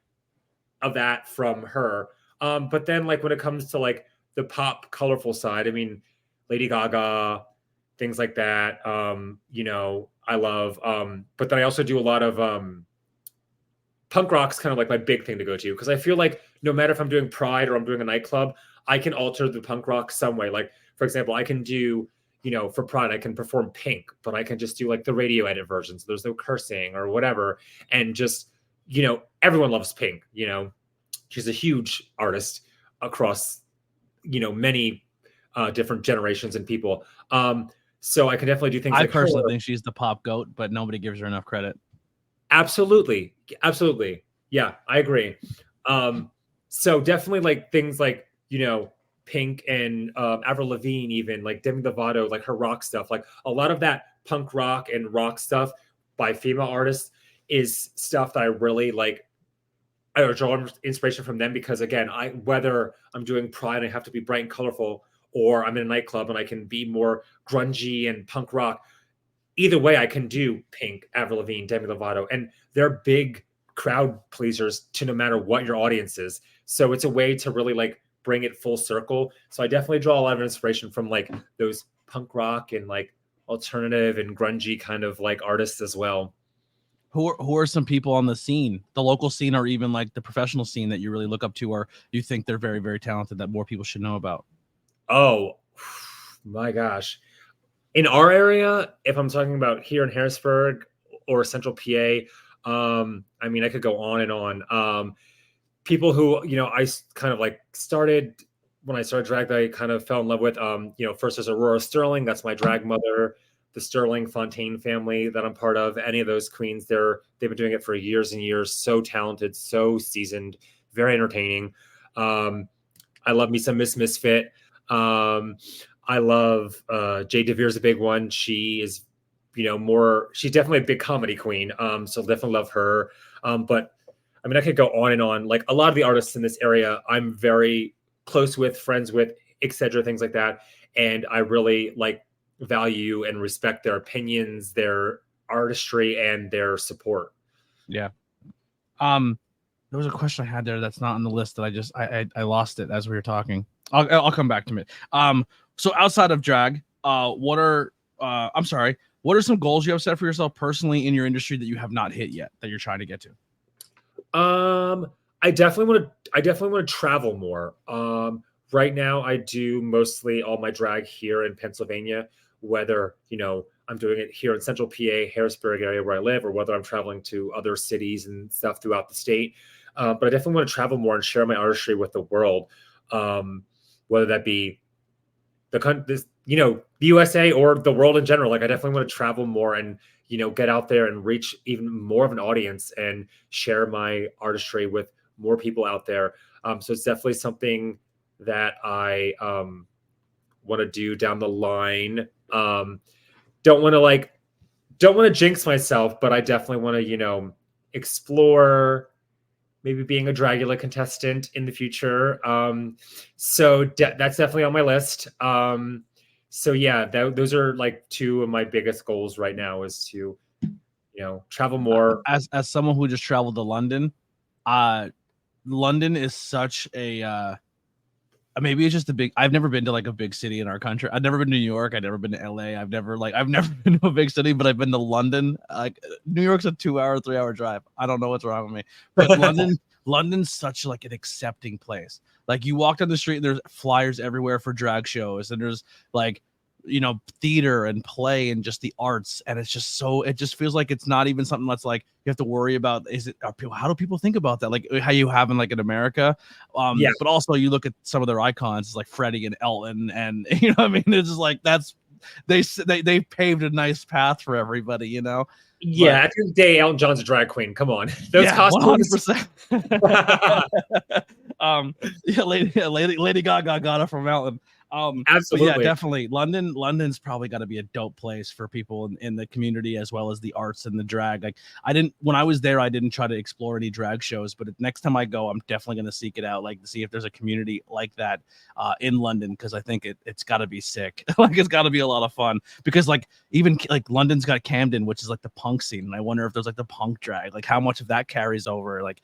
of that from her. But then like when it comes to like the pop colorful side, I mean, Lady Gaga, things like that. I love, but then I also do a lot of punk rock's kind of like my big thing to go to. Cause I feel like no matter if I'm doing Pride or I'm doing a nightclub, I can alter the punk rock some way. Like, for example, I can do, for Pride, I can perform Pink, but I can just do like the radio edit version. So there's no cursing or whatever. And just, everyone loves Pink, she's a huge artist across, many different generations and people. So I can definitely do things. I personally think she's the pop goat, but nobody gives her enough credit. Absolutely. Yeah, I agree. So definitely like things like, Pink and Avril Lavigne, even like Demi Lovato, like her rock stuff, like a lot of that punk rock and rock stuff by female artists is stuff that I really like. I draw inspiration from them because again, whether I'm doing Pride, I have to be bright and colorful, or I'm in a nightclub and I can be more grungy and punk rock. Either way, I can do Pink, Avril Lavigne, Demi Lovato, and they're big crowd pleasers to no matter what your audience is. So it's a way to really like bring it full circle. So I definitely draw a lot of inspiration from like those punk rock and like alternative and grungy kind of like artists as well. Who are some people on the scene, the local scene, or even like the professional scene that you really look up to, or you think they're very, very talented that more people should know about? Oh my gosh. In our area, if I'm talking about here in Harrisburg or Central PA, I mean, I could go on and on. People who, I kind of like started when I started drag that I kind of fell in love with, first there's Aurora Sterling. That's my drag mother, the Sterling Fontaine family that I'm part of. Any of those queens, they've been doing it for years and years. So talented, so seasoned, very entertaining. I love me some Miss Misfit. I love Jay DeVere's a big one. She is, she's definitely a big comedy queen. So definitely love her. But I mean, I could go on and on. Like a lot of the artists in this area, I'm very close with, friends with, etc., things like that. And I really like value and respect their opinions, their artistry, and their support. Yeah. There was a question I had there that's not on the list that I lost it as we were talking. I'll come back to it. So outside of drag, what are some goals you have set for yourself personally in your industry that you have not hit yet that you're trying to get to? I definitely want to travel more. Right now I do mostly all my drag here in Pennsylvania, whether, I'm doing it here in Central PA, Harrisburg area where I live, or whether I'm traveling to other cities and stuff throughout the state. But I definitely want to travel more and share my artistry with the world. Whether that be this, the USA or the world in general. Like I definitely want to travel more and, get out there and reach even more of an audience and share my artistry with more people out there. So it's definitely something that I want to do down the line. Don't want to jinx myself, but I definitely want to, explore maybe being a Dragula contestant in the future. So that's definitely on my list. So yeah, those are like two of my biggest goals right now is to, travel more. As someone who just traveled to London, London is such a maybe it's just I've never been to like a big city in our country. I've never been to New York. I've never been to LA. I've never been to a big city, but I've been to London. Like New York's a 2-hour, 3-hour drive. I don't know what's wrong with me, but London's such like an accepting place. Like you walk down the street and there's flyers everywhere for drag shows, and there's like, theater and play and just the arts. And it just feels like it's not even something that's like, you have to worry about, how do people think about that? Like how you have in like in America. But also you look at some of their icons like Freddie and Elton and, what I mean? It's just like, they paved a nice path for everybody, Yeah. But, at the end of the day, Elton John's a drag queen. Come on. Those costumes. 100%. Lady Gaga got it from Elton. Absolutely. Yeah, definitely. London's probably got to be a dope place for people in the community as well as the arts and the drag. Like when I was there, I didn't try to explore any drag shows, but next time I go, I'm definitely going to seek it out, like to see if there's a community like that in London, because I think it's got to be sick. Like it's got to be a lot of fun, because like even like London's got Camden, which is like the punk scene, and I wonder if there's like the punk drag, like how much of that carries over. Like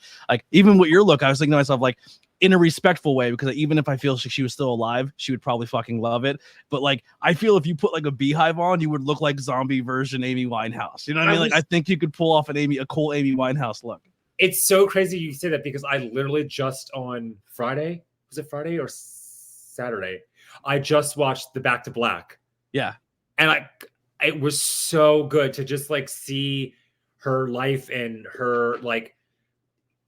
even with your look, I was thinking to myself, like, in a respectful way, because even if I feel she was still alive, she would probably fucking love it. But like, I feel if you put like a beehive on, you would look like zombie version Amy Winehouse. You know what I mean? Like, I think you could pull off a cool Amy Winehouse look. It's so crazy you say that, because I literally just on Friday, was it Friday or Saturday? I just watched the Back to Black. Yeah. And it was so good to just like see her life and her like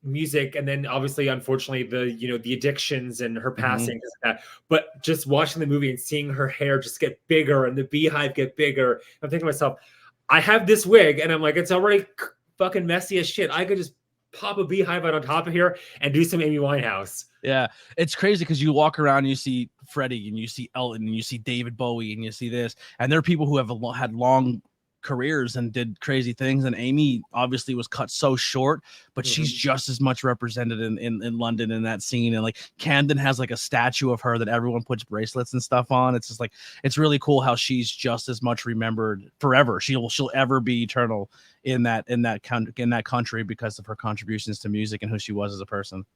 music, and then obviously unfortunately the addictions and her passing, like that. But just watching the movie and seeing her hair just get bigger and the beehive get bigger, I'm thinking to myself, I have this wig and I'm like, it's already fucking messy as shit. I could just pop a beehive out on top of here and do some Amy Winehouse. Yeah, it's crazy because you walk around and you see Freddie and you see Elton and you see David Bowie and you see this, and there are people who have had long careers and did crazy things, and Amy obviously was cut so short, but she's just as much represented in London in that scene. And like Camden has like a statue of her that everyone puts bracelets and stuff on. It's just like, it's really cool how she's just as much remembered forever. She'll ever be eternal in that country because of her contributions to music and who she was as a person.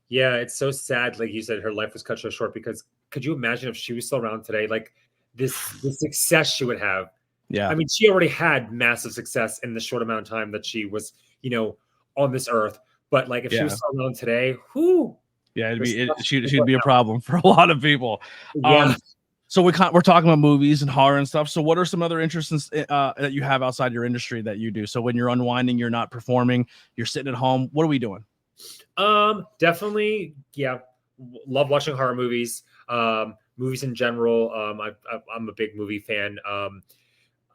Yeah, it's so sad, like you said, her life was cut so short, because could you imagine if she was still around today, like this success she would have? Yeah. I mean, she already had massive success in the short amount of time that she was, on this earth. But like, if she was still around today, yeah, she'd be a problem for a lot of people. Yeah. So we're talking about movies and horror and stuff. So what are some other interests that you have outside your industry that you do? So when you're unwinding, you're not performing, you're sitting at home. What are we doing? Definitely, yeah. Love watching horror movies. Movies in general. I'm a big movie fan.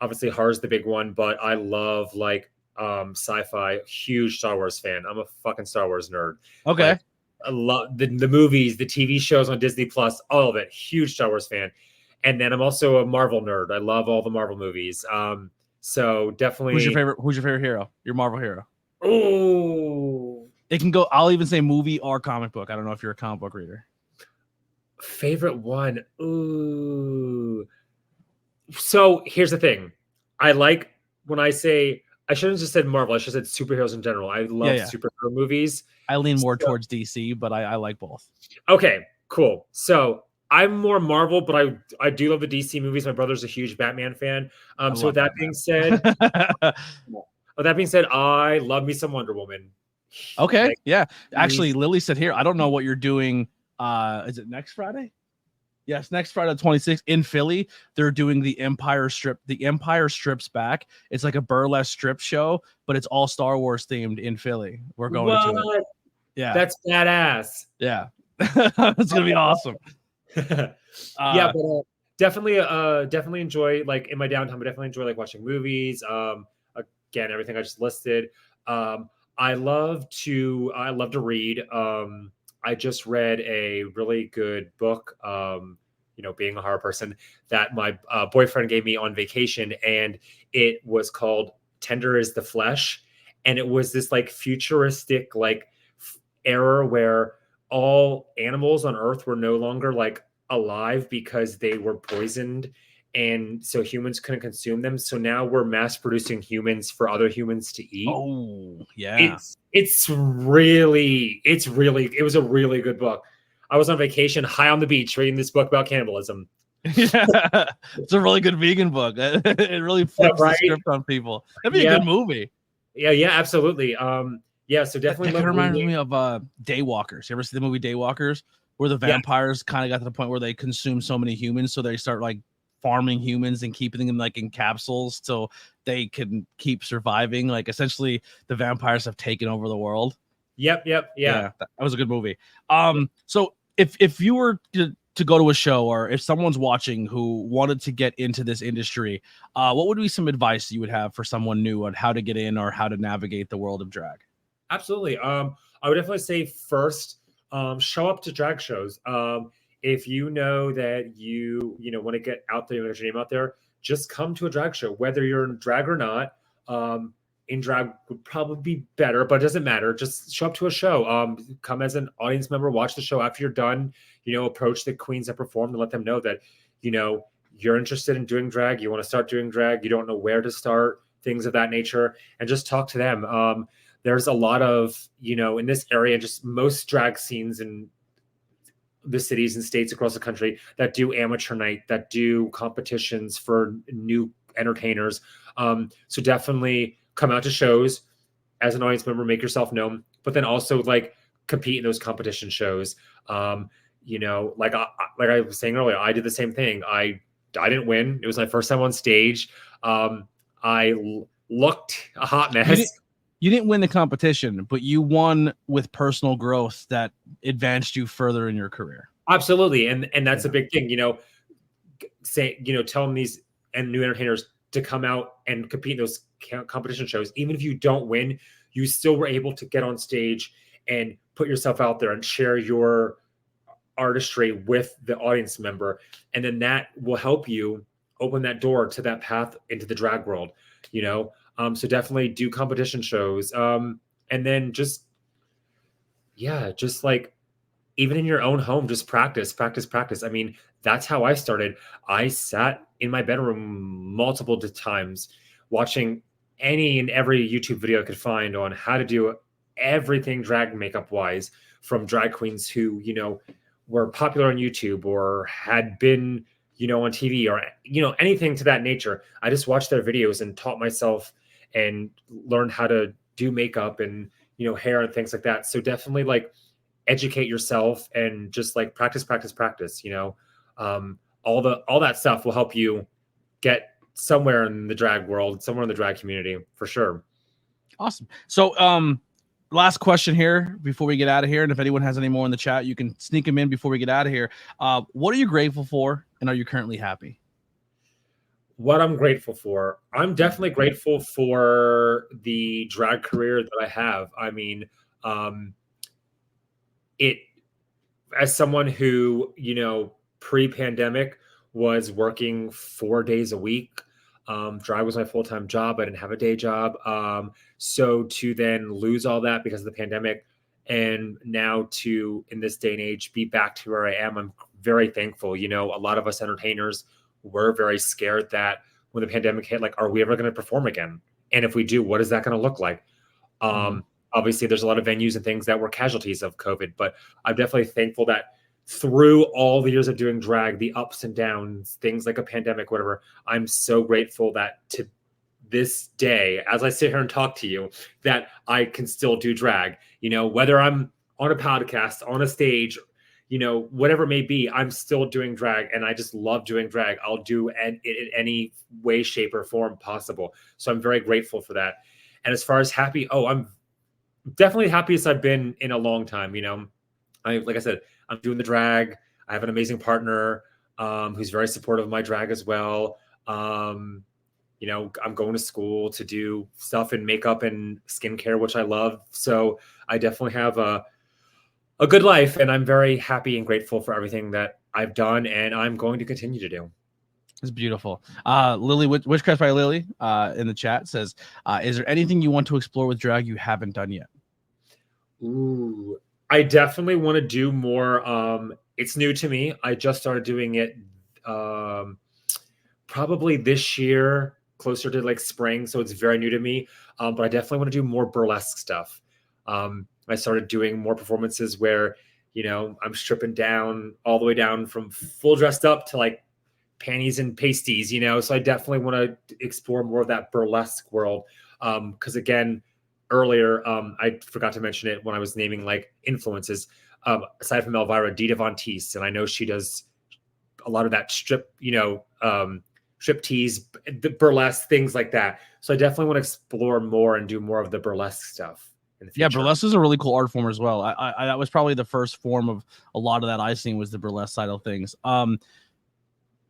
Obviously horror is the big one, but I love like sci-fi. Huge Star Wars fan. I'm a fucking Star Wars nerd. Okay. Like, I love the movies, the TV shows on Disney Plus, all of it. Huge Star Wars fan. And then I'm also a Marvel nerd. I love all the Marvel movies. So definitely. Who's your favorite hero? Your Marvel hero? Oh, it can go. I'll even say movie or comic book. I don't know if you're a comic book reader. Favorite one. Ooh. So here's the thing. I like when I say, I shouldn't have just said Marvel. I should have said superheroes in general. I love superhero movies. I lean more towards DC, but I like both. Okay, cool. So I'm more Marvel, but I do love the DC movies. My brother's a huge Batman fan. So with that being said, I love me some Wonder Woman. Okay, like, yeah. Actually, Lily said here, I don't know what you're doing. Is it next Friday? Yes, next Friday, the 26th in Philly. They're doing the Empire Strip. The Empire Strips Back. It's like a burlesque strip show, but it's all Star Wars themed in Philly. We're going to it. Yeah, that's badass. Yeah, it's gonna be awesome. Yeah, but definitely enjoy, like, in my downtime, I definitely enjoy like watching movies. Again, everything I just listed. I love to read. I just read a really good book. Being a horror person, that my boyfriend gave me on vacation, and it was called Tender is the Flesh, and it was this like futuristic like era where all animals on Earth were no longer like alive because they were poisoned, and so humans couldn't consume them. So now we're mass producing humans for other humans to eat. Oh, yeah. It was a really good book. I was on vacation high on the beach reading this book about cannibalism. Yeah, it's a really good vegan book. It really flips the script on people. That'd be a good movie. Yeah, absolutely. So definitely that reminds me of Daywalkers. You ever see the movie Daywalkers, where the vampires kind of got to the point where they consume so many humans, so they start like farming humans and keeping them like in capsules so they can keep surviving. Like essentially, the vampires have taken over the world. Yep. Yeah, that was a good movie. So if you were to go to a show, or if someone's watching who wanted to get into this industry, what would be some advice you would have for someone new on how to get in or how to navigate the world of drag? Absolutely. I would definitely say first, show up to drag shows. If you know that you want to get out there, you want to get your name out there, just come to a drag show, whether you're in drag or not. In drag would probably be better, but it doesn't matter. Just show up to a show. Come as an audience member, watch the show. After you're done, approach the queens that performed and let them know that, you're interested in doing drag. You want to start doing drag. You don't know where to start, things of that nature, and just talk to them. There's a lot of, in this area, just most drag scenes in the cities and states across the country that do amateur night, that do competitions for new entertainers. So definitely come out to shows as an audience member, make yourself known, but then also like compete in those competition shows. Like I was saying earlier, I did the same thing. I didn't win. It was my first time on stage. I looked a hot mess. You didn't win the competition, but you won with personal growth that advanced you further in your career. Absolutely. And that's a big thing, telling these and new entertainers to come out and compete in those competition shows. Even if you don't win, you still were able to get on stage and put yourself out there and share your artistry with the audience member. And then that will help you open that door to that path into the drag world, So definitely do competition shows. And then just like, even in your own home, just practice. I mean, that's how I started. I sat in my bedroom multiple times watching any and every YouTube video I could find on how to do everything drag makeup wise, from drag queens who, were popular on YouTube or had been, on TV or, anything to that nature. I just watched their videos and taught myself and learned how to do makeup and, hair and things like that. So definitely like educate yourself and just like practice. All that stuff will help you get somewhere in the drag world, somewhere in the drag community for sure. Awesome. So, last question here before we get out of here. And if anyone has any more in the chat, you can sneak them in before we get out of here. What are you grateful for? And are you currently happy? What I'm grateful for. I'm definitely grateful for the drag career that I have. I mean, as someone who, pre-pandemic was working 4 days a week, drag was my full-time job. I didn't have a day job. So to then lose all that because of the pandemic, and now to, in this day and age, be back to where I am, I'm very thankful. A lot of us entertainers were very scared that when the pandemic hit, like, are we ever going to perform again? And if we do, what is that going to look like? Obviously, there's a lot of venues and things that were casualties of COVID, but I'm definitely thankful that through all the years of doing drag, the ups and downs, things like a pandemic, whatever, I'm so grateful that to this day, as I sit here and talk to you, that I can still do drag, whether I'm on a podcast, on a stage, whatever it may be, I'm still doing drag, and I just love doing drag. I'll do it in any way, shape, or form possible. So I'm very grateful for that. And as far as happy, I'm definitely happiest I've been in a long time. Like I said, I'm doing the drag. I have an amazing partner. who's very supportive of my drag as well. You know, I'm going to school to do stuff in makeup and skincare, which I love. So I definitely have a good life, and I'm very happy and grateful for everything that I've done, and I'm going to continue to do. It's beautiful. Lily, Witchcraft by Lily, in the chat says, is there anything you want to explore with drag you haven't done yet? Ooh, I definitely want to do more. It's new to me. I just started doing it probably this year, closer to like spring. So it's very new to me. But I definitely want to do more burlesque stuff. I started doing more performances where, you know, I'm stripping down all the way down from full dressed up to like panties and pasties, you know. So I definitely want to explore more of that burlesque world. Because again, earlier, I forgot to mention it when I was naming like influences. Aside from Elvira, Dita Von Teese, and I know she does a lot of that strip, you know, strip tease, the burlesque, things like that. So I definitely want to explore more and do more of the burlesque stuff in the future. Yeah, burlesque is a really cool art form as well. I that was probably the first form of a lot of that I seen was the burlesque side of things. An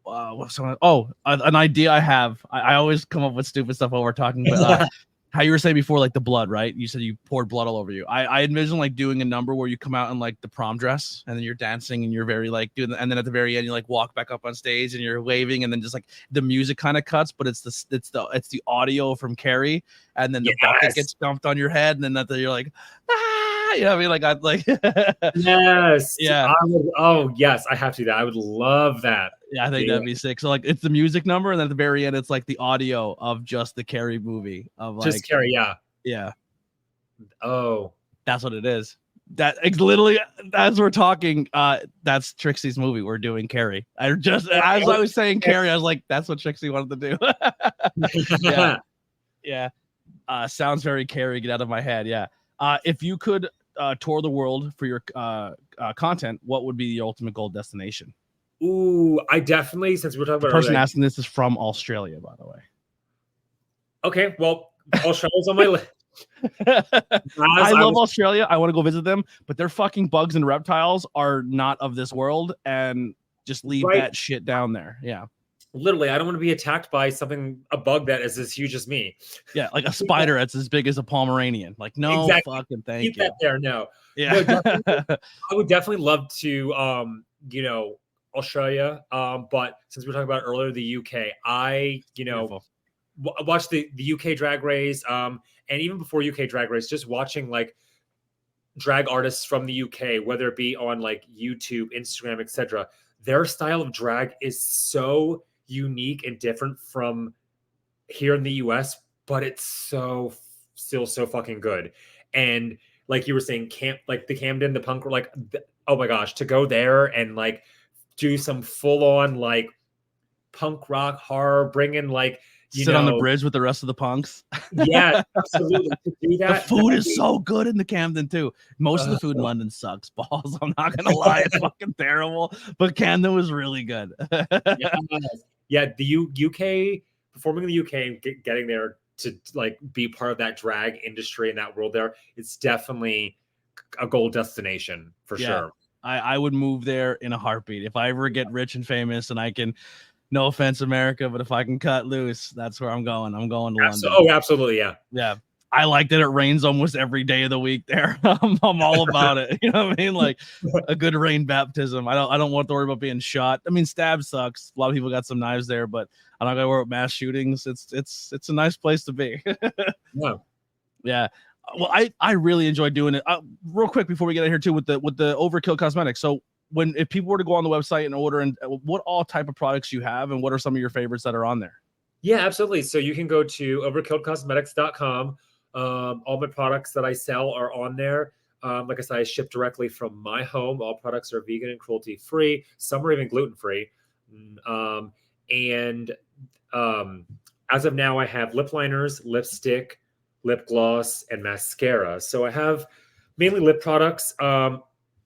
idea I have. I always come up with stupid stuff while we're talking, but how you were saying before, like the blood, right? You said you poured blood all over you. I envision like doing a number where you come out in like the prom dress and then you're dancing and you're very like doing, and then at the very end you like walk back up on stage and you're waving and then just like the music kind of cuts, but it's the audio from Carrie and then the bucket gets dumped on your head and then that you're like, you know what I mean? Like I like yes, yeah. Yes, I have to do that. I would love that. Yeah, I think that'd be sick. So like it's the music number, and then at the very end, it's like the audio of just the Carrie movie of like just Carrie, yeah. Oh, that's what it is. That literally, as we're talking, that's Trixie's movie. We're doing Carrie. As I was saying Carrie, I was like, that's what Trixie wanted to do. yeah. Sounds very Carrie. Get out of my head. Yeah. If you could tour the world for your content, what would be the ultimate goal destination? Ooh, I definitely, since we're talking about the person asking this is from Australia, by the way. Okay, well, Australia's on my list. I love Australia. I want to go visit them, but their fucking bugs and reptiles are not of this world, and just leave that shit down there. Yeah. Literally, I don't want to be attacked by a bug that is as huge as me. Yeah, like a spider that's as big as a Pomeranian. Like, no, fucking thank you. Keep that there, no. Yeah. No, I would definitely love to, you know, Australia. But since we were talking about earlier, the UK, I, you know, watched the UK Drag Race, and even before UK Drag Race, just watching like drag artists from the UK, whether it be on like YouTube, Instagram, etc. Their style of drag is so unique and different from here in the US, but it's still so fucking good. And like you were saying, like the Camden, the punk, like, oh my gosh, to go there and like do some full on like punk rock horror, bring in like, sit on the bridge with the rest of the punks. Yeah, absolutely. To do that, the food is so good in the Camden too. Most of the food in London sucks balls. I'm not gonna lie, it's fucking terrible. But Camden was really good. Yeah, the UK, performing in the UK and getting there to like be part of that drag industry in that world there, it's definitely a goal destination for sure. I would move there in a heartbeat. If I ever get rich and famous and I can, no offense, America, but if I can cut loose, that's where I'm going. I'm going to London. Oh, absolutely. Yeah. Yeah. I like that it rains almost every day of the week there. I'm all about it. You know what I mean? Like a good rain baptism. I don't want to worry about being shot. I mean, stab sucks. A lot of people got some knives there, but I'm not gonna worry about mass shootings. It's a nice place to be. Yeah. Yeah. Well, I really enjoy doing it. Real quick before we get in here too with the Overkill Cosmetics. So if people were to go on the website and order, and what all type of products you have, and what are some of your favorites that are on there? Yeah, absolutely. So you can go to overkillcosmetics.com. All my products that I sell are on there. Like I said, I ship directly from my home. All products are vegan and cruelty free. Some are even gluten free. As of now, I have lip liners, lipstick, lip gloss, and mascara. So I have mainly lip products.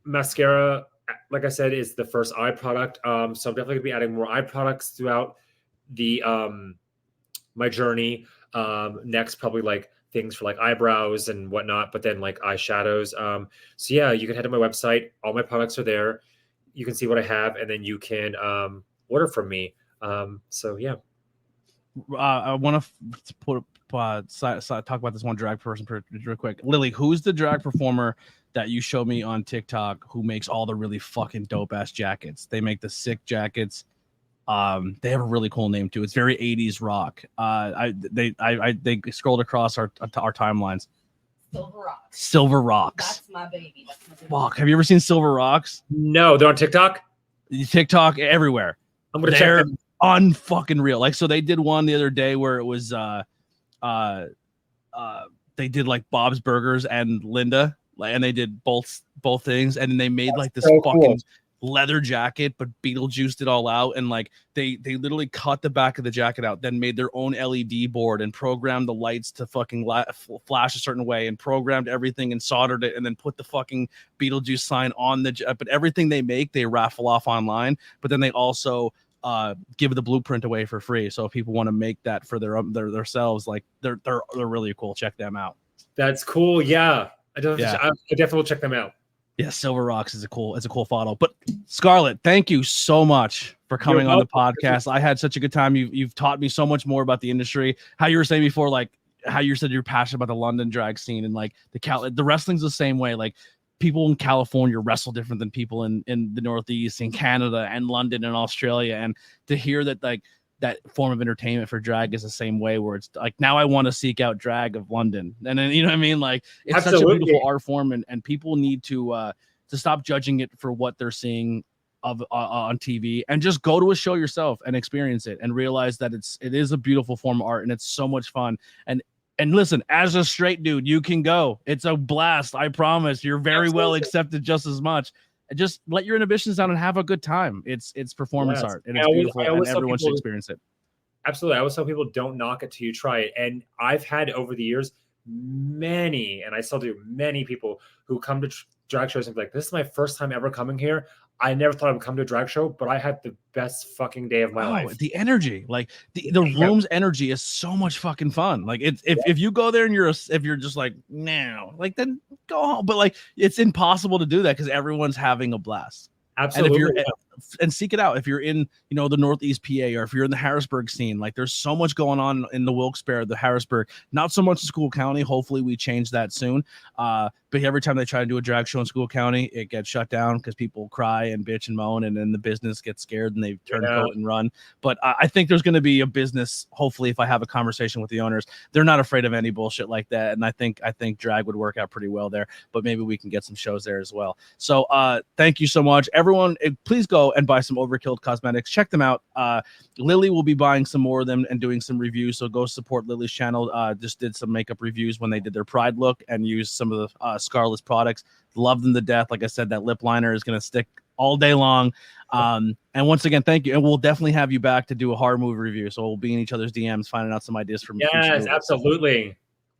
Mascara, like I said, is the first eye product. So I'm definitely gonna be adding more eye products throughout the my journey. Next, probably like things for like eyebrows and whatnot, but then like eyeshadows. So yeah, you can head to my website. All my products are there. you can see what I have, and then you can order from me. So yeah. I want to talk about this one drag person real quick. Lily, who's the drag performer that you showed me on TikTok who makes all the really fucking dope ass jackets? They make the sick jackets. They have a really cool name too. It's very 80s rock. They scrolled across our timelines. Silver Rocks. That's my baby. Fuck. Have you ever seen Silver Rocks? No, they're on TikTok. TikTok everywhere. I'm gonna check them. Unfucking real. Like, so they did one the other day where it was they did like Bob's Burgers and Linda, and they did both things, and then they made like this fucking leather jacket, but Beetlejuiced it all out, and like they literally cut the back of the jacket out, then made their own LED board and programmed the lights to fucking flash a certain way, and programmed everything and soldered it, and then put the fucking Beetlejuice sign on the but everything they make they raffle off online, but then they also give the blueprint away for free. So if people want to make that for themselves, like they're really cool. Check them out. That's cool. Yeah, I definitely will check them out. Yeah, Silver Rocks is a cool follow. But Skarlet, thank you so much for coming on the podcast. I had such a good time. You've taught me so much more about the industry. How you were saying before, like how you said you're passionate about the London drag scene, and like the wrestling's the same way. Like people in California wrestle different than people in the Northeast, in Canada and London and Australia. And to hear that like that form of entertainment for drag is the same way, where it's like, now I want to seek out drag of London. And then, you know what I mean? Like it's Absolutely. Such a beautiful art form, and people need to stop judging it for what they're seeing on TV, and just go to a show yourself and experience it and realize that it is a beautiful form of art, and it's so much fun. And listen, as a straight dude, you can go. It's a blast. I promise. You're very Absolutely. Well accepted just as much. Just let your inhibitions down and have a good time. It's performance art, and it's beautiful, and everyone should experience it. Absolutely. I always tell people, don't knock it till you try it. And I've had over the years many, and I still do, many people who come to drag shows and be like, this is my first time ever coming here. I never thought I would come to a drag show, but I had the best fucking day of my life. The energy, like the room's energy is so much fucking fun. Like if you go there and if you're just like, no, like then go home. But like it's impossible to do that because everyone's having a blast. Absolutely. And seek it out if you're in, the Northeast PA, or if you're in the Harrisburg scene. Like there's so much going on in the Wilkes-Barre, the Harrisburg, not so much in School County. Hopefully we change that soon. But every time they try to do a drag show in School County, it gets shut down because people cry and bitch and moan, and then the business gets scared and they turn coat and run. But I think there's going to be a business. Hopefully, if I have a conversation with the owners, they're not afraid of any bullshit like that. And I think drag would work out pretty well there, but maybe we can get some shows there as well. So thank you so much, everyone. Please go and buy some Overkill cosmetics. Check them out. Lily will be buying some more of them and doing some reviews. So go support Lily's channel. Just did some makeup reviews when they did their Pride look and used some of the Skarlet's products. Love them to death. Like I said, that lip liner is going to stick all day long. And once again, thank you. And we'll definitely have you back to do a horror movie review. So we'll be in each other's DMs, finding out some ideas from Yes, absolutely.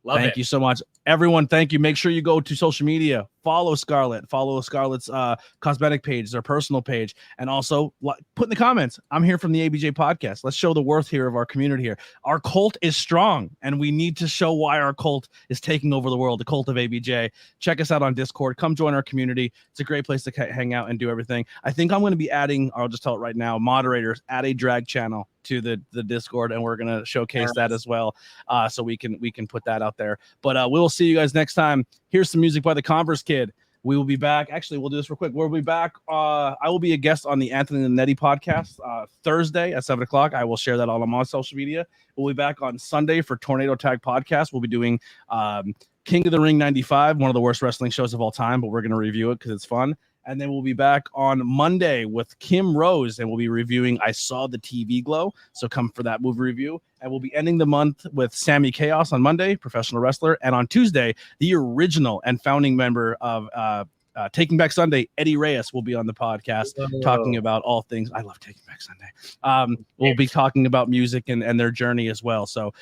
Thank you so much, everyone. Thank you. Make sure you go to social media, follow Skarlet, follow Skarlet's cosmetic page, their personal page, and also put in the comments, I'm here from the ABJ podcast. Let's show the worth here of our community here. Our cult is strong, and we need to show why our cult is taking over the world, the cult of ABJ. Check us out on Discord. Come join our community. It's a great place to hang out and do everything. I think I'm going to be adding, I'll just tell it right now, moderators, add a drag channel to the Discord, and we're going to showcase that as well, so we can put that out there. But we'll see you guys next time. Here's some music by the Converse Kid. We will be back. Actually, we'll do this real quick. We'll be back. I will be a guest on the Anthony and Nettie podcast Thursday at 7 o'clock. I will share that all on my social media. We'll be back on Sunday for Tornado Tag Podcast. We'll be doing King of the Ring 95, one of the worst wrestling shows of all time, but we're going to review it because it's fun. And then we'll be back on Monday with Kim Rose, and we'll be reviewing I Saw the TV Glow. So come for that movie review. And we'll be ending the month with Sammy Chaos on Monday, professional wrestler. And on Tuesday, the original and founding member of Taking Back Sunday, Eddie Reyes, will be on the podcast talking about all things. I love Taking Back Sunday. We'll be talking about music and their journey as well. So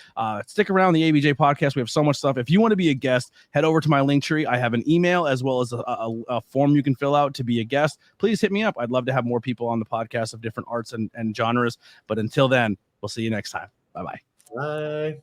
stick around the ABJ podcast. We have so much stuff. If you want to be a guest, head over to my link tree. I have an email as well as a form you can fill out to be a guest. Please hit me up. I'd love to have more people on the podcast of different arts and genres. But until then, we'll see you next time. Bye-bye. Bye.